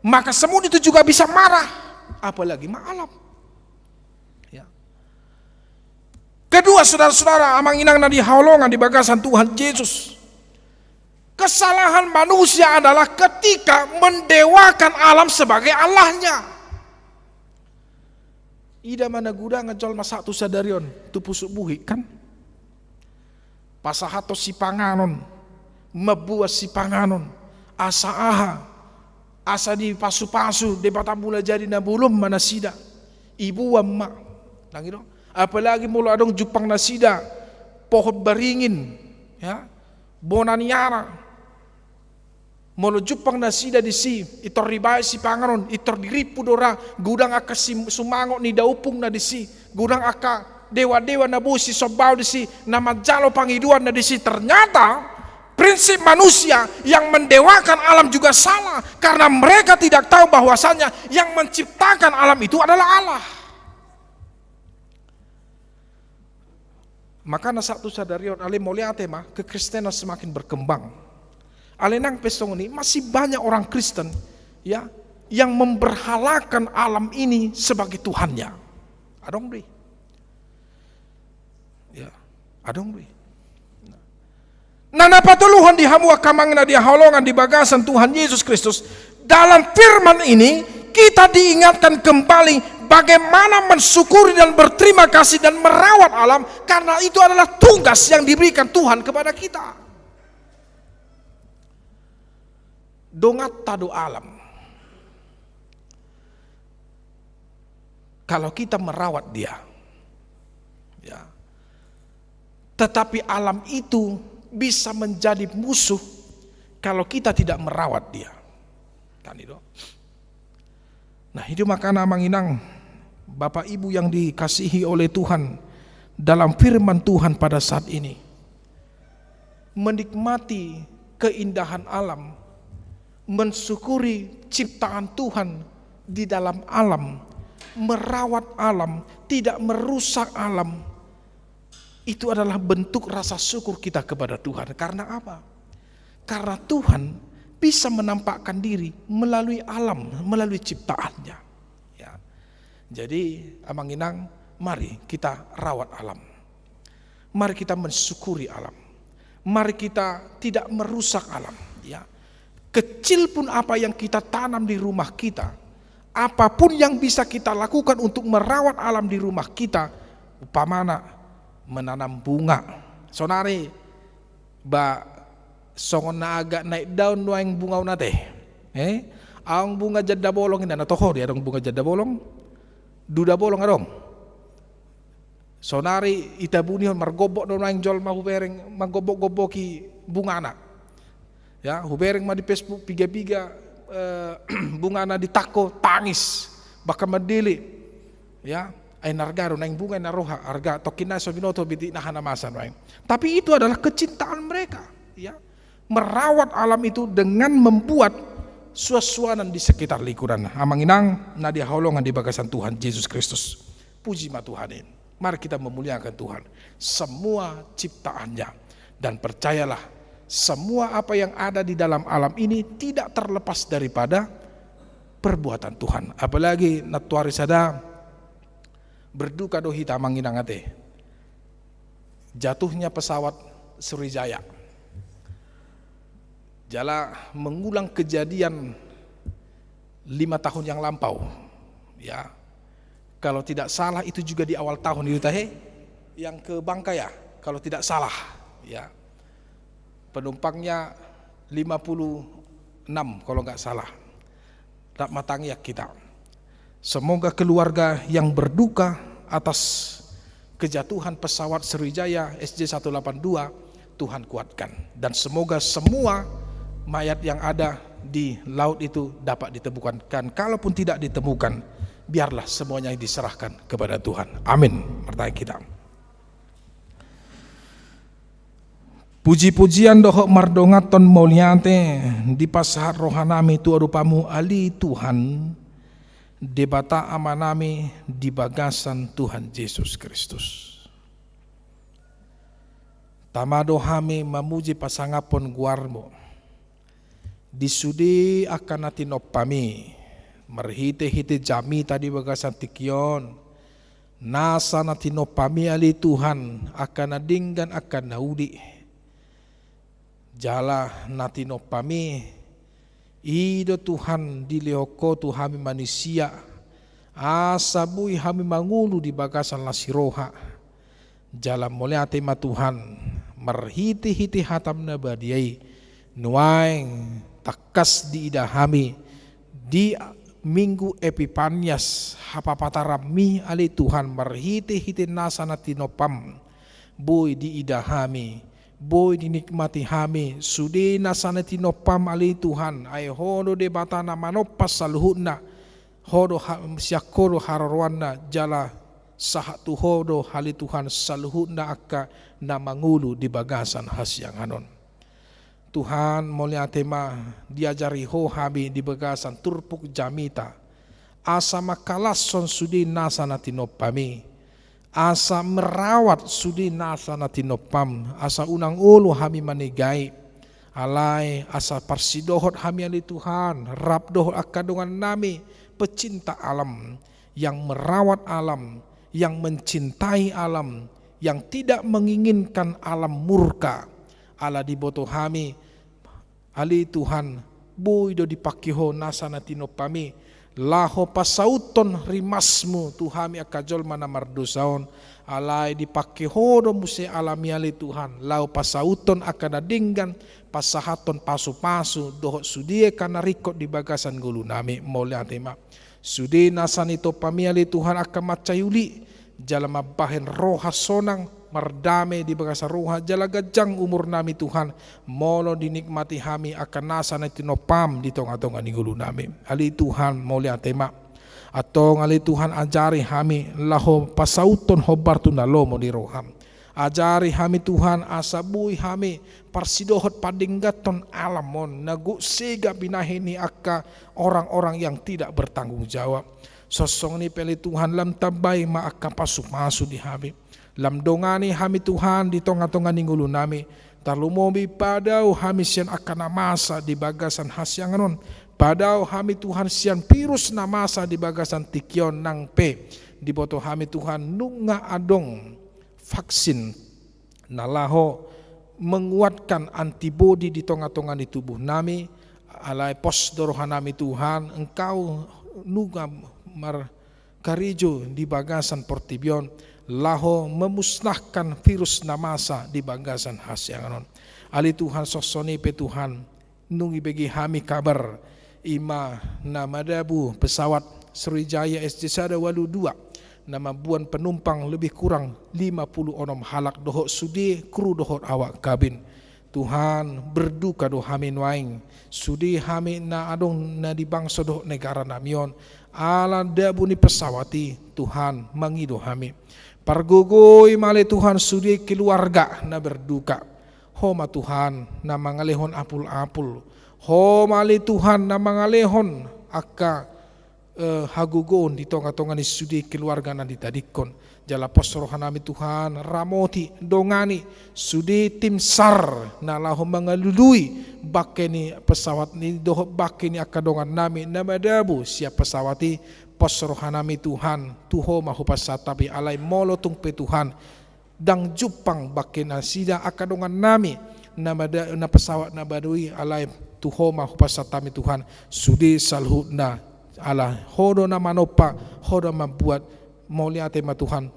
S5: maka semut itu juga bisa marah, apalagi alam. Ya. Kedua saudara-saudara, Amang Inang na di haulongan di bagasan Tuhan Yesus. Kesalahan manusia adalah ketika mendewakan alam sebagai Allahnya. Ida mana gudang ngejol masa tu sadarion, tu pusuk buhi kan? Pasahato si panganon, mabuas si panganon, asa di pasu-pasu, di batabula jadi nabulum manasida, ibu wamma, lagi dong. Apalagi mula adong jupang nasida, pohon beringin, ya, bonaniara, mula jupang nasida di si, itor ribai si panganon, itor diripu dora, gudang aka si sumangok ni daupung na di si, gudang aka dewa-dewa na busi sobau di si, nama jalo pangiduan na di si. Ternyata prinsip manusia yang mendewakan alam juga salah, karena mereka tidak tahu bahwasanya yang menciptakan alam itu adalah Allah. Maka na satu sadarion ale moliate mah kekristenan semakin berkembang. Ale nang pesong ini masih banyak orang Kristen, ya, yang memberhalakan alam ini sebagai Tuhannya. Adong deh. Ya, adong deh. Nana patuluhan di hamua kamangna dia holongan di bagasan Tuhan Yesus Kristus. Dalam firman ini kita diingatkan kembali bagaimana mensyukuri dan berterima kasih dan merawat alam, karena itu adalah tugas yang diberikan Tuhan kepada kita. Dongat tadu alam. Kalau kita merawat dia, ya. Tetapi alam itu bisa menjadi musuh kalau kita tidak merawat dia. Kan itu. Nah, itu makanya manginang Bapak Ibu yang dikasihi oleh Tuhan, dalam firman Tuhan pada saat ini, menikmati keindahan alam, mensyukuri ciptaan Tuhan di dalam alam, merawat alam, tidak merusak alam. Itu adalah bentuk rasa syukur kita kepada Tuhan. Karena apa? Karena Tuhan bisa menampakkan diri melalui alam, melalui ciptaannya. Ya. Jadi, amanginang, mari kita rawat alam. Mari kita mensyukuri alam. Mari kita tidak merusak alam. Ya. Kecil pun apa yang kita tanam di rumah kita, apapun yang bisa kita lakukan untuk merawat alam di rumah kita, upamana menanam bunga. Sonari ba songon na agak naik daun nuang bunga nate. Ang bunga jadda bolong ina natoho dia dong bunga jadda bolong. Duda bolong adong. Sonari itabuni margobok do nuang jol mahu bereng manggobok-goboki bunga anak. Ya, hubereng ma di Facebook piga-piga bunga anak ditako tangis bahkan medili. Ya, ay nargaro naing bunga naroha arga tokina sobinoto biti nahana masan wae. Tapi itu adalah kecintaan mereka, ya. Merawat alam itu dengan membuat suasana di sekitar lingkungan. Amanginang nadia holongan di bagasan Tuhan Yesus Kristus. Puji ma Tuhanin. Mari kita memuliakan Tuhan semua ciptaannya, dan percayalah semua apa yang ada di dalam alam ini tidak terlepas daripada perbuatan Tuhan. Apalagi natuari sada berduka dohi tamanginang ate. Jatuhnya pesawat Sriwijaya. Jala mengulang kejadian 5 tahun yang lampau. Ya. Kalau tidak salah itu juga di awal tahun itu yang ke Bangka ya, kalau tidak salah, ya. Penumpangnya 56 kalau nggak salah. Tak matang ya kita. Semoga keluarga yang berduka atas kejatuhan pesawat Sriwijaya SJ182 Tuhan kuatkan, dan semoga semua mayat yang ada di laut itu dapat ditemukan. Kalaupun tidak ditemukan, biarlah semuanya diserahkan kepada Tuhan. Amin. Pertanyaan kita. Puji-pujian dohok mardongaton moliate di pasar rohanami tu arupamu ali Tuhan, debata amanami di bagasan Tuhan Yesus Kristus. Tamado hami memuji pasangapon guarmo, disudi akan natinopami, merhite-hite jami tadi bagasan tikion, nasa natinopami ali Tuhan akan nadinggan akan naudi, jala natinopami, ido Tuhan dilehoko tu hami manusia, asabui hami mangulu di bagasan lasiroha, jalan mulia tema Tuhan, merhiti-hiti hatam nabadiai, nuaing takas di ida hami, di minggu Epifanias, hapapatarami ali Tuhan, merhiti-hiti nasa natinopam, boy di ida hami, boy dinikmati hami, sudi nasana tinopam ali Tuhan, ay hodo de batana manopas saluhuna, hodo siakoro hararwana jala sahat tu hodo hali Tuhan saluhuna akka na mangulu di bagasan hasyang anon. Tuhan mulia tema diajari ho hami di bagasan turpuk jamita, asa makalason sudi nasana tinopami, asa merawat sudi nasa natinopam, asa unang ulo hami manigai, alai asa parsidohot hami ali Tuhan, rabdoh akadungan nami pecinta alam, yang merawat alam, yang mencintai alam, yang tidak menginginkan alam murka, ala di boto hami ali Tuhan buido dipakiho nasana tino pami laho pasauton rimasmu Tuhami akajol mana mardosaon alai dipakiho do muse alami ali Tuhan lau pasauton akadadinggan pasahaton pasu-pasu dohot sudie kana rikot di bagasan gulu nami molia tema sudi nasanito pamiali Tuhan akan macayuli jalama bahen roha sonang mardame di bagasan roha jala gajang umur nami Tuhan molo dinikmati hami akan nasana tinopam di tonga-tonga ni gulu nami ali Tuhan molia tema atong ali Tuhan ajari hami laho pasauton hobar tunalomo di roham ajari hami Tuhan asabui hami parsidohot padinggaton alamon nagu sega binahini akka orang-orang yang tidak bertanggung jawab sosong ni peli Tuhan lam tabay maaka pasu-pasu di hami lam dongani hami Tuhan di tonga-tonga ninggulu nami talumobi padau hami sian akan namasa di bagasan hasyanganon padau hami Tuhan sian virus namasa di bagasan tikyon nang pe di boto hami Tuhan nunga adong vaksin nalaho menguatkan antibodi di tonga-tonga di tubuh nami alai pos dorohan nami Tuhan engkau nuga mar karijo di bagasan portibion laho memusnahkan virus namasa di bagasan hasyanganon ali Tuhan sosoni pe Tuhan nungi bagi hami kabar ima namadabu pesawat Sriwijaya SJ Walu 2 nama buan penumpang lebih kurang 50 onom halak dohok sudi kru dohok awak kabin Tuhan berduka doh hamin waing sudi hamin na adong na di bangsa dohok negara namion ala dabu ni pesawati Tuhan mangido hami pargugoi male Tuhan sudi keluarga na berduka homa Tuhan na mangalehon apul-apul homa male Tuhan na mangalehon akka hagugon di tonga-tonga ni sudi keluarga na ditadikon jala posrohan nami Tuhan ramoti dongani sudi tim SAR na laho mangalului bakeni pesawat ni doho bakeni akadongan nami namadabu siap pesawati posrohan nami Tuhan tuho mahupasa tapi alai molo tung pe Tuhan dang jupang bakena sida akadongan nami na pesawat na badui alai tuho mahupasa tami Tuhan sudi salhudna ala hodo na manopa hodo membuat mulia tema Tuhan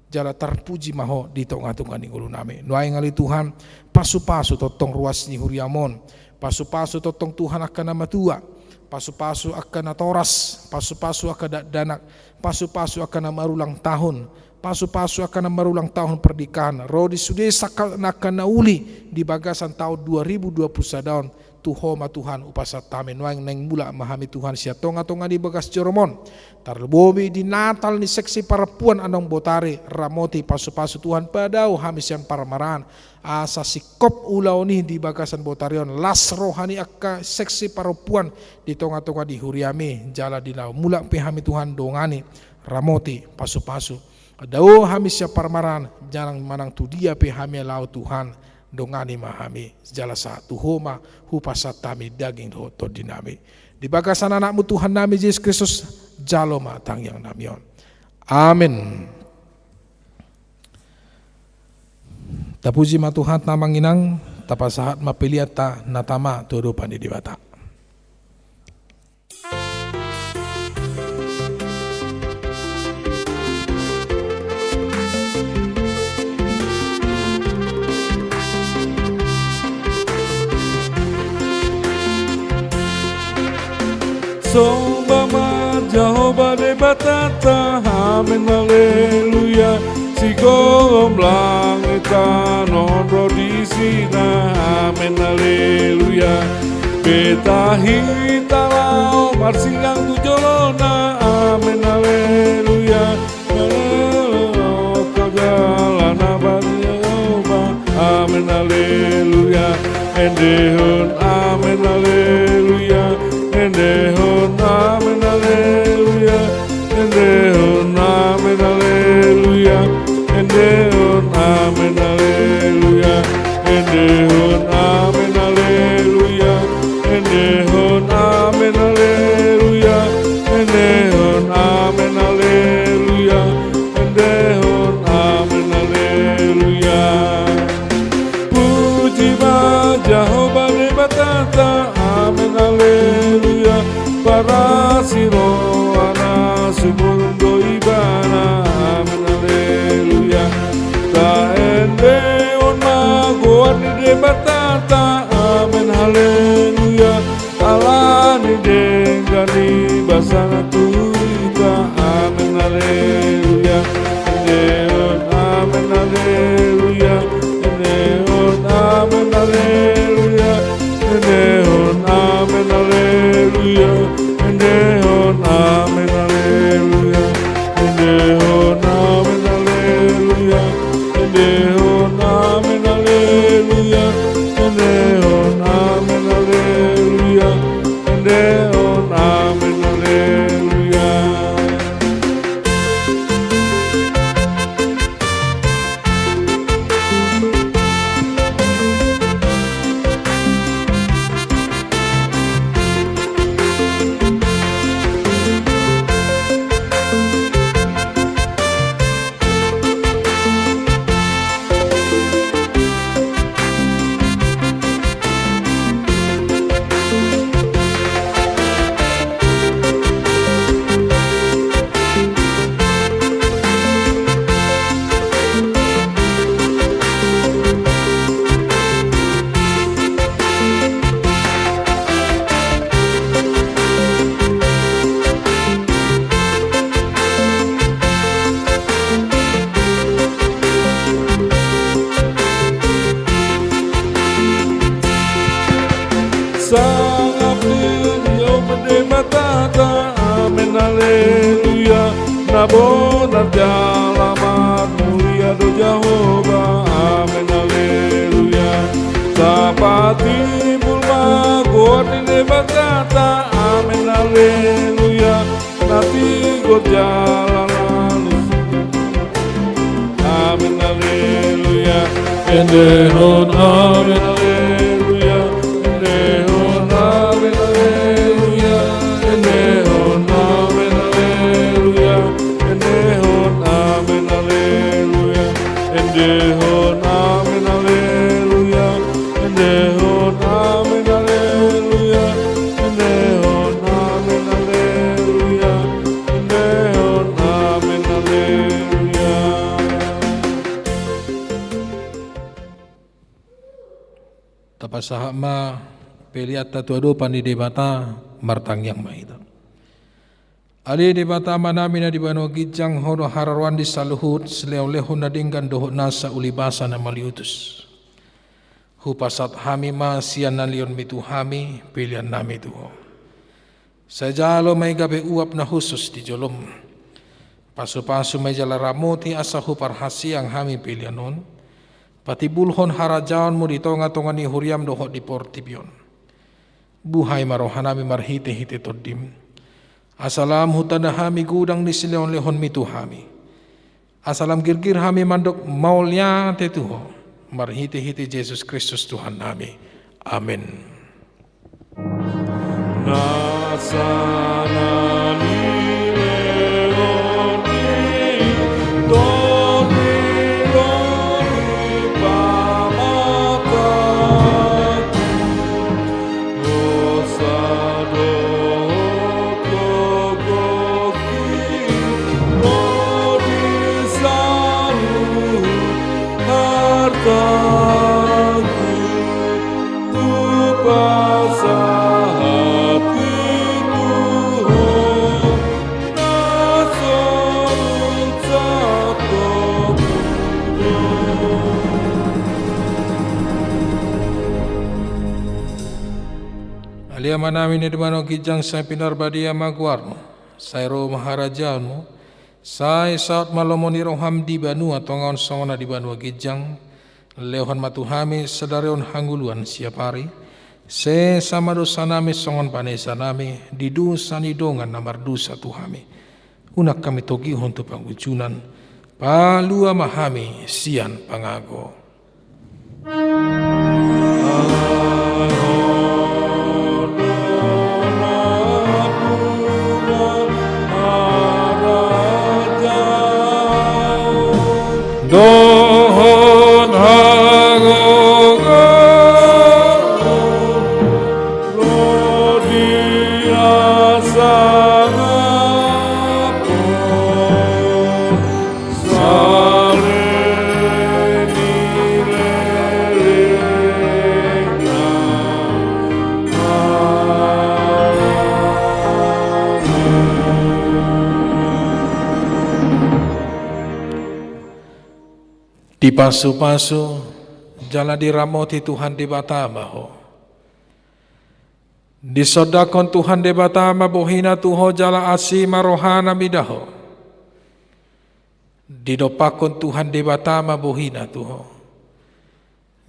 S5: jala terpuji maho di tonga-tonga ni gulu nami nuai ngali Tuhan pasu-pasu totong ruas ni huriamon pasu-pasu totong Tuhan akan nama tua pasu-pasu akan natoras pasu-pasu akan danak pasu-pasu akan nama ulang tahun pasu-pasu akan nama ulang tahun pernikahan rodi sudah sakal akan nauli di bagasan tahun 2021 daun tuhoma Tuhan upasat tamen waing neng mula mahami Tuhan sia tonga-tonga di bagas joromon tarbobi di Natal ni seksi perempuan andong botare ramoti pasu-pasu Tuhan padau hamis yang paramaran asa sikop ulau ni di bagasan botarion las rohani akka seksi perempuan di tonga-tonga di huriami jala di lau mula pehami Tuhan dongani ramoti pasu-pasu dau hamis yang paramaran jarang manang tu dia pehami lau Tuhan dongani mahami jala satu homa hupasat tami daging hoto dinami di bagasan anakmu Tuhan nami Yesus Kristus jalo matang yang namion amin tapuji ma Tuhan namanginang tapasahat mapiliata natama tudupan di bata
S2: Sombama Jehovah de batata amen haleluya sigom langita nondro di sina amen haleluya betahi talau marsingang tujolona amen haleluya kau jalan abadnya amen haleluya endehun amen haleluya endehun amen haleluya endehun amen haleluya endehun amen haleluya endehun amen haleluya endehun amen haleluya endehun amen haleluya endehun amen haleluya puji batata, amen, haleluya. Para siro ana sumundo ibana, amen, haleluya. Ta ende on magoan de batata, amen, haleluya. Alani dengani basana turita, amen, haleluya. Neon, amen, haleluya. Neon, amen, haleluya. Neon, amen, haleluya. Neon, amen, haleluya. Neon, amen, haleluya. Neon, amen, haleluya. Neon, amen, haleluya. Neon, amen, haleluya. Sang Dio matata, amen, haleluya. Nabonar jalamat mulia do Jehovah, amen, haleluya. Sapati bulma goni de matata, amen, haleluya. Nati go jalan amen, haleluya. Endehon, amen, haleluya. Endehon, amen, haleluya. Endehon, amen, haleluya. Endehon, amen, haleluya. Endehon, amen, haleluya. Endehon, amen, haleluya. Endehon, amen, haleluya. Endehon, amen, haleluya.
S4: Tapasahama peliat tatuado pandi debata martang yang mahita. Ali debata manami na dibano gijang hono harawan di saluhut seleo-leho na dinggan doho nasa ulibasa na maliutus. Hupasat hami ma siyan na liyon mitu hami pilihan nami tuho. Sajalo may gabi uap na husus di jolom. Pasu-pasu may jala ramuti asa huparhasi ang hami pilihanon. Pati bulhon harajaon mo di tonga-tonga ni huriam doho di portibyon. Buhay marohanami marhite-hite todim. Asalam hutana hami gudang ni sileon-lehon mitu hami. Asalam girgir hami mandok maulya tetuho. Marhite-hite Jesus Kristus Tuhan nami. Amin.
S2: Nasana ni leoni doni pamataku osado kokoki nori salu hartaku tu
S4: Alia namin ni dimano kijang sa pinarbadia magwarmo, sayro maharajan mo, say saat malomon ni roham di banu atau ngaon songona di banu kijang, leohan matuhami sadareon hanguluan siapari, se sama dosa nami songon panesa nami, di dosa ni dongan namar dosa tuhami, unak kami togi untuk panggucunan, palua mahami sian pangago.
S2: Dohon hagogo
S4: Di pasu-pasu jala diramoti Tuhan di batama ho. Di sodakon Tuhan di batama bohina tuho jala asima rohana midaho. Di dopakon Tuhan di batama bohina tuho.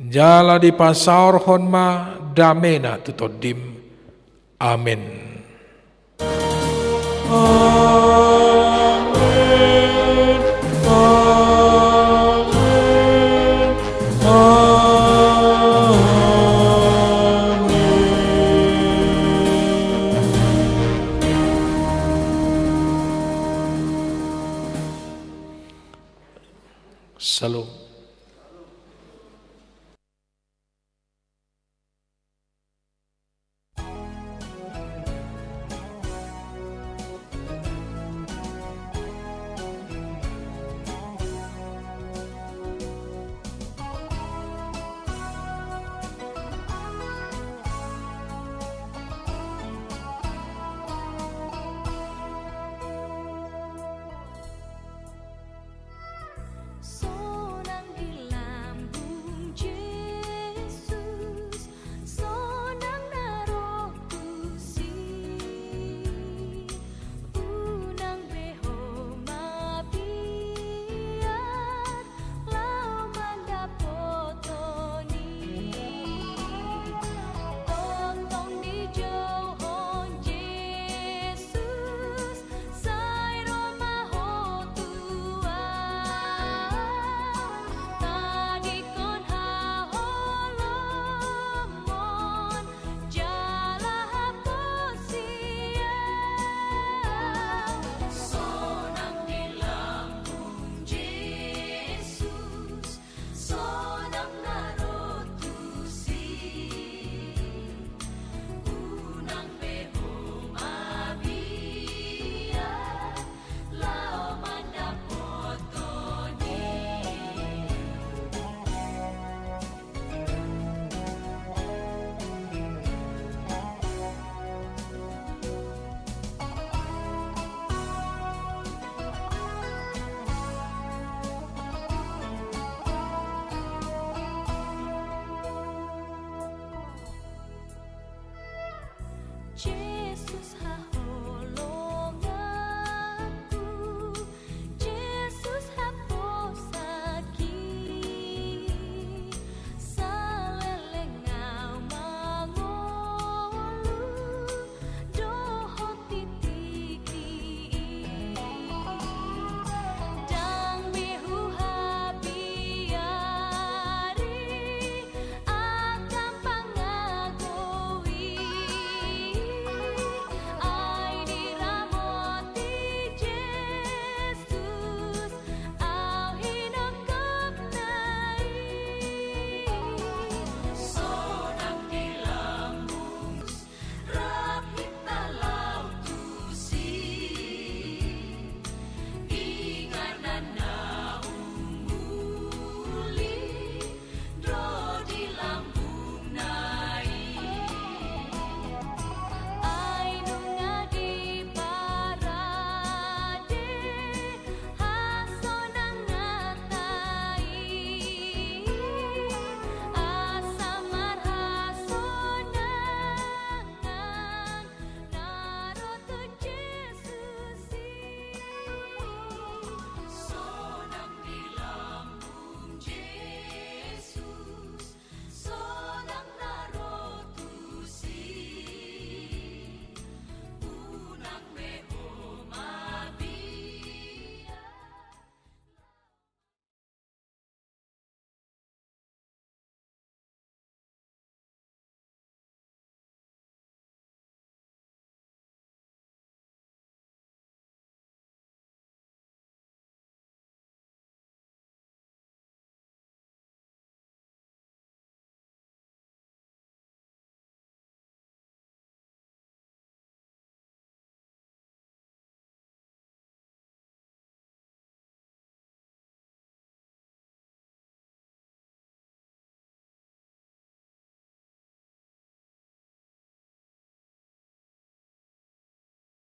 S4: Jala di pasaur honma damena tutodim. Amin.
S2: Amen. Amen.
S4: Salam.
S6: Sonang di lambung Yesus, sonang naroh tusi, unang beho mabiar, lau mandapotoni, tong di jauhon Yesus, sai romaho tua. Tadikon haholomon jala haposia sonang di lambung Yesus sonang narotusi unang beho mabiar lao mandapotoni. Jesus.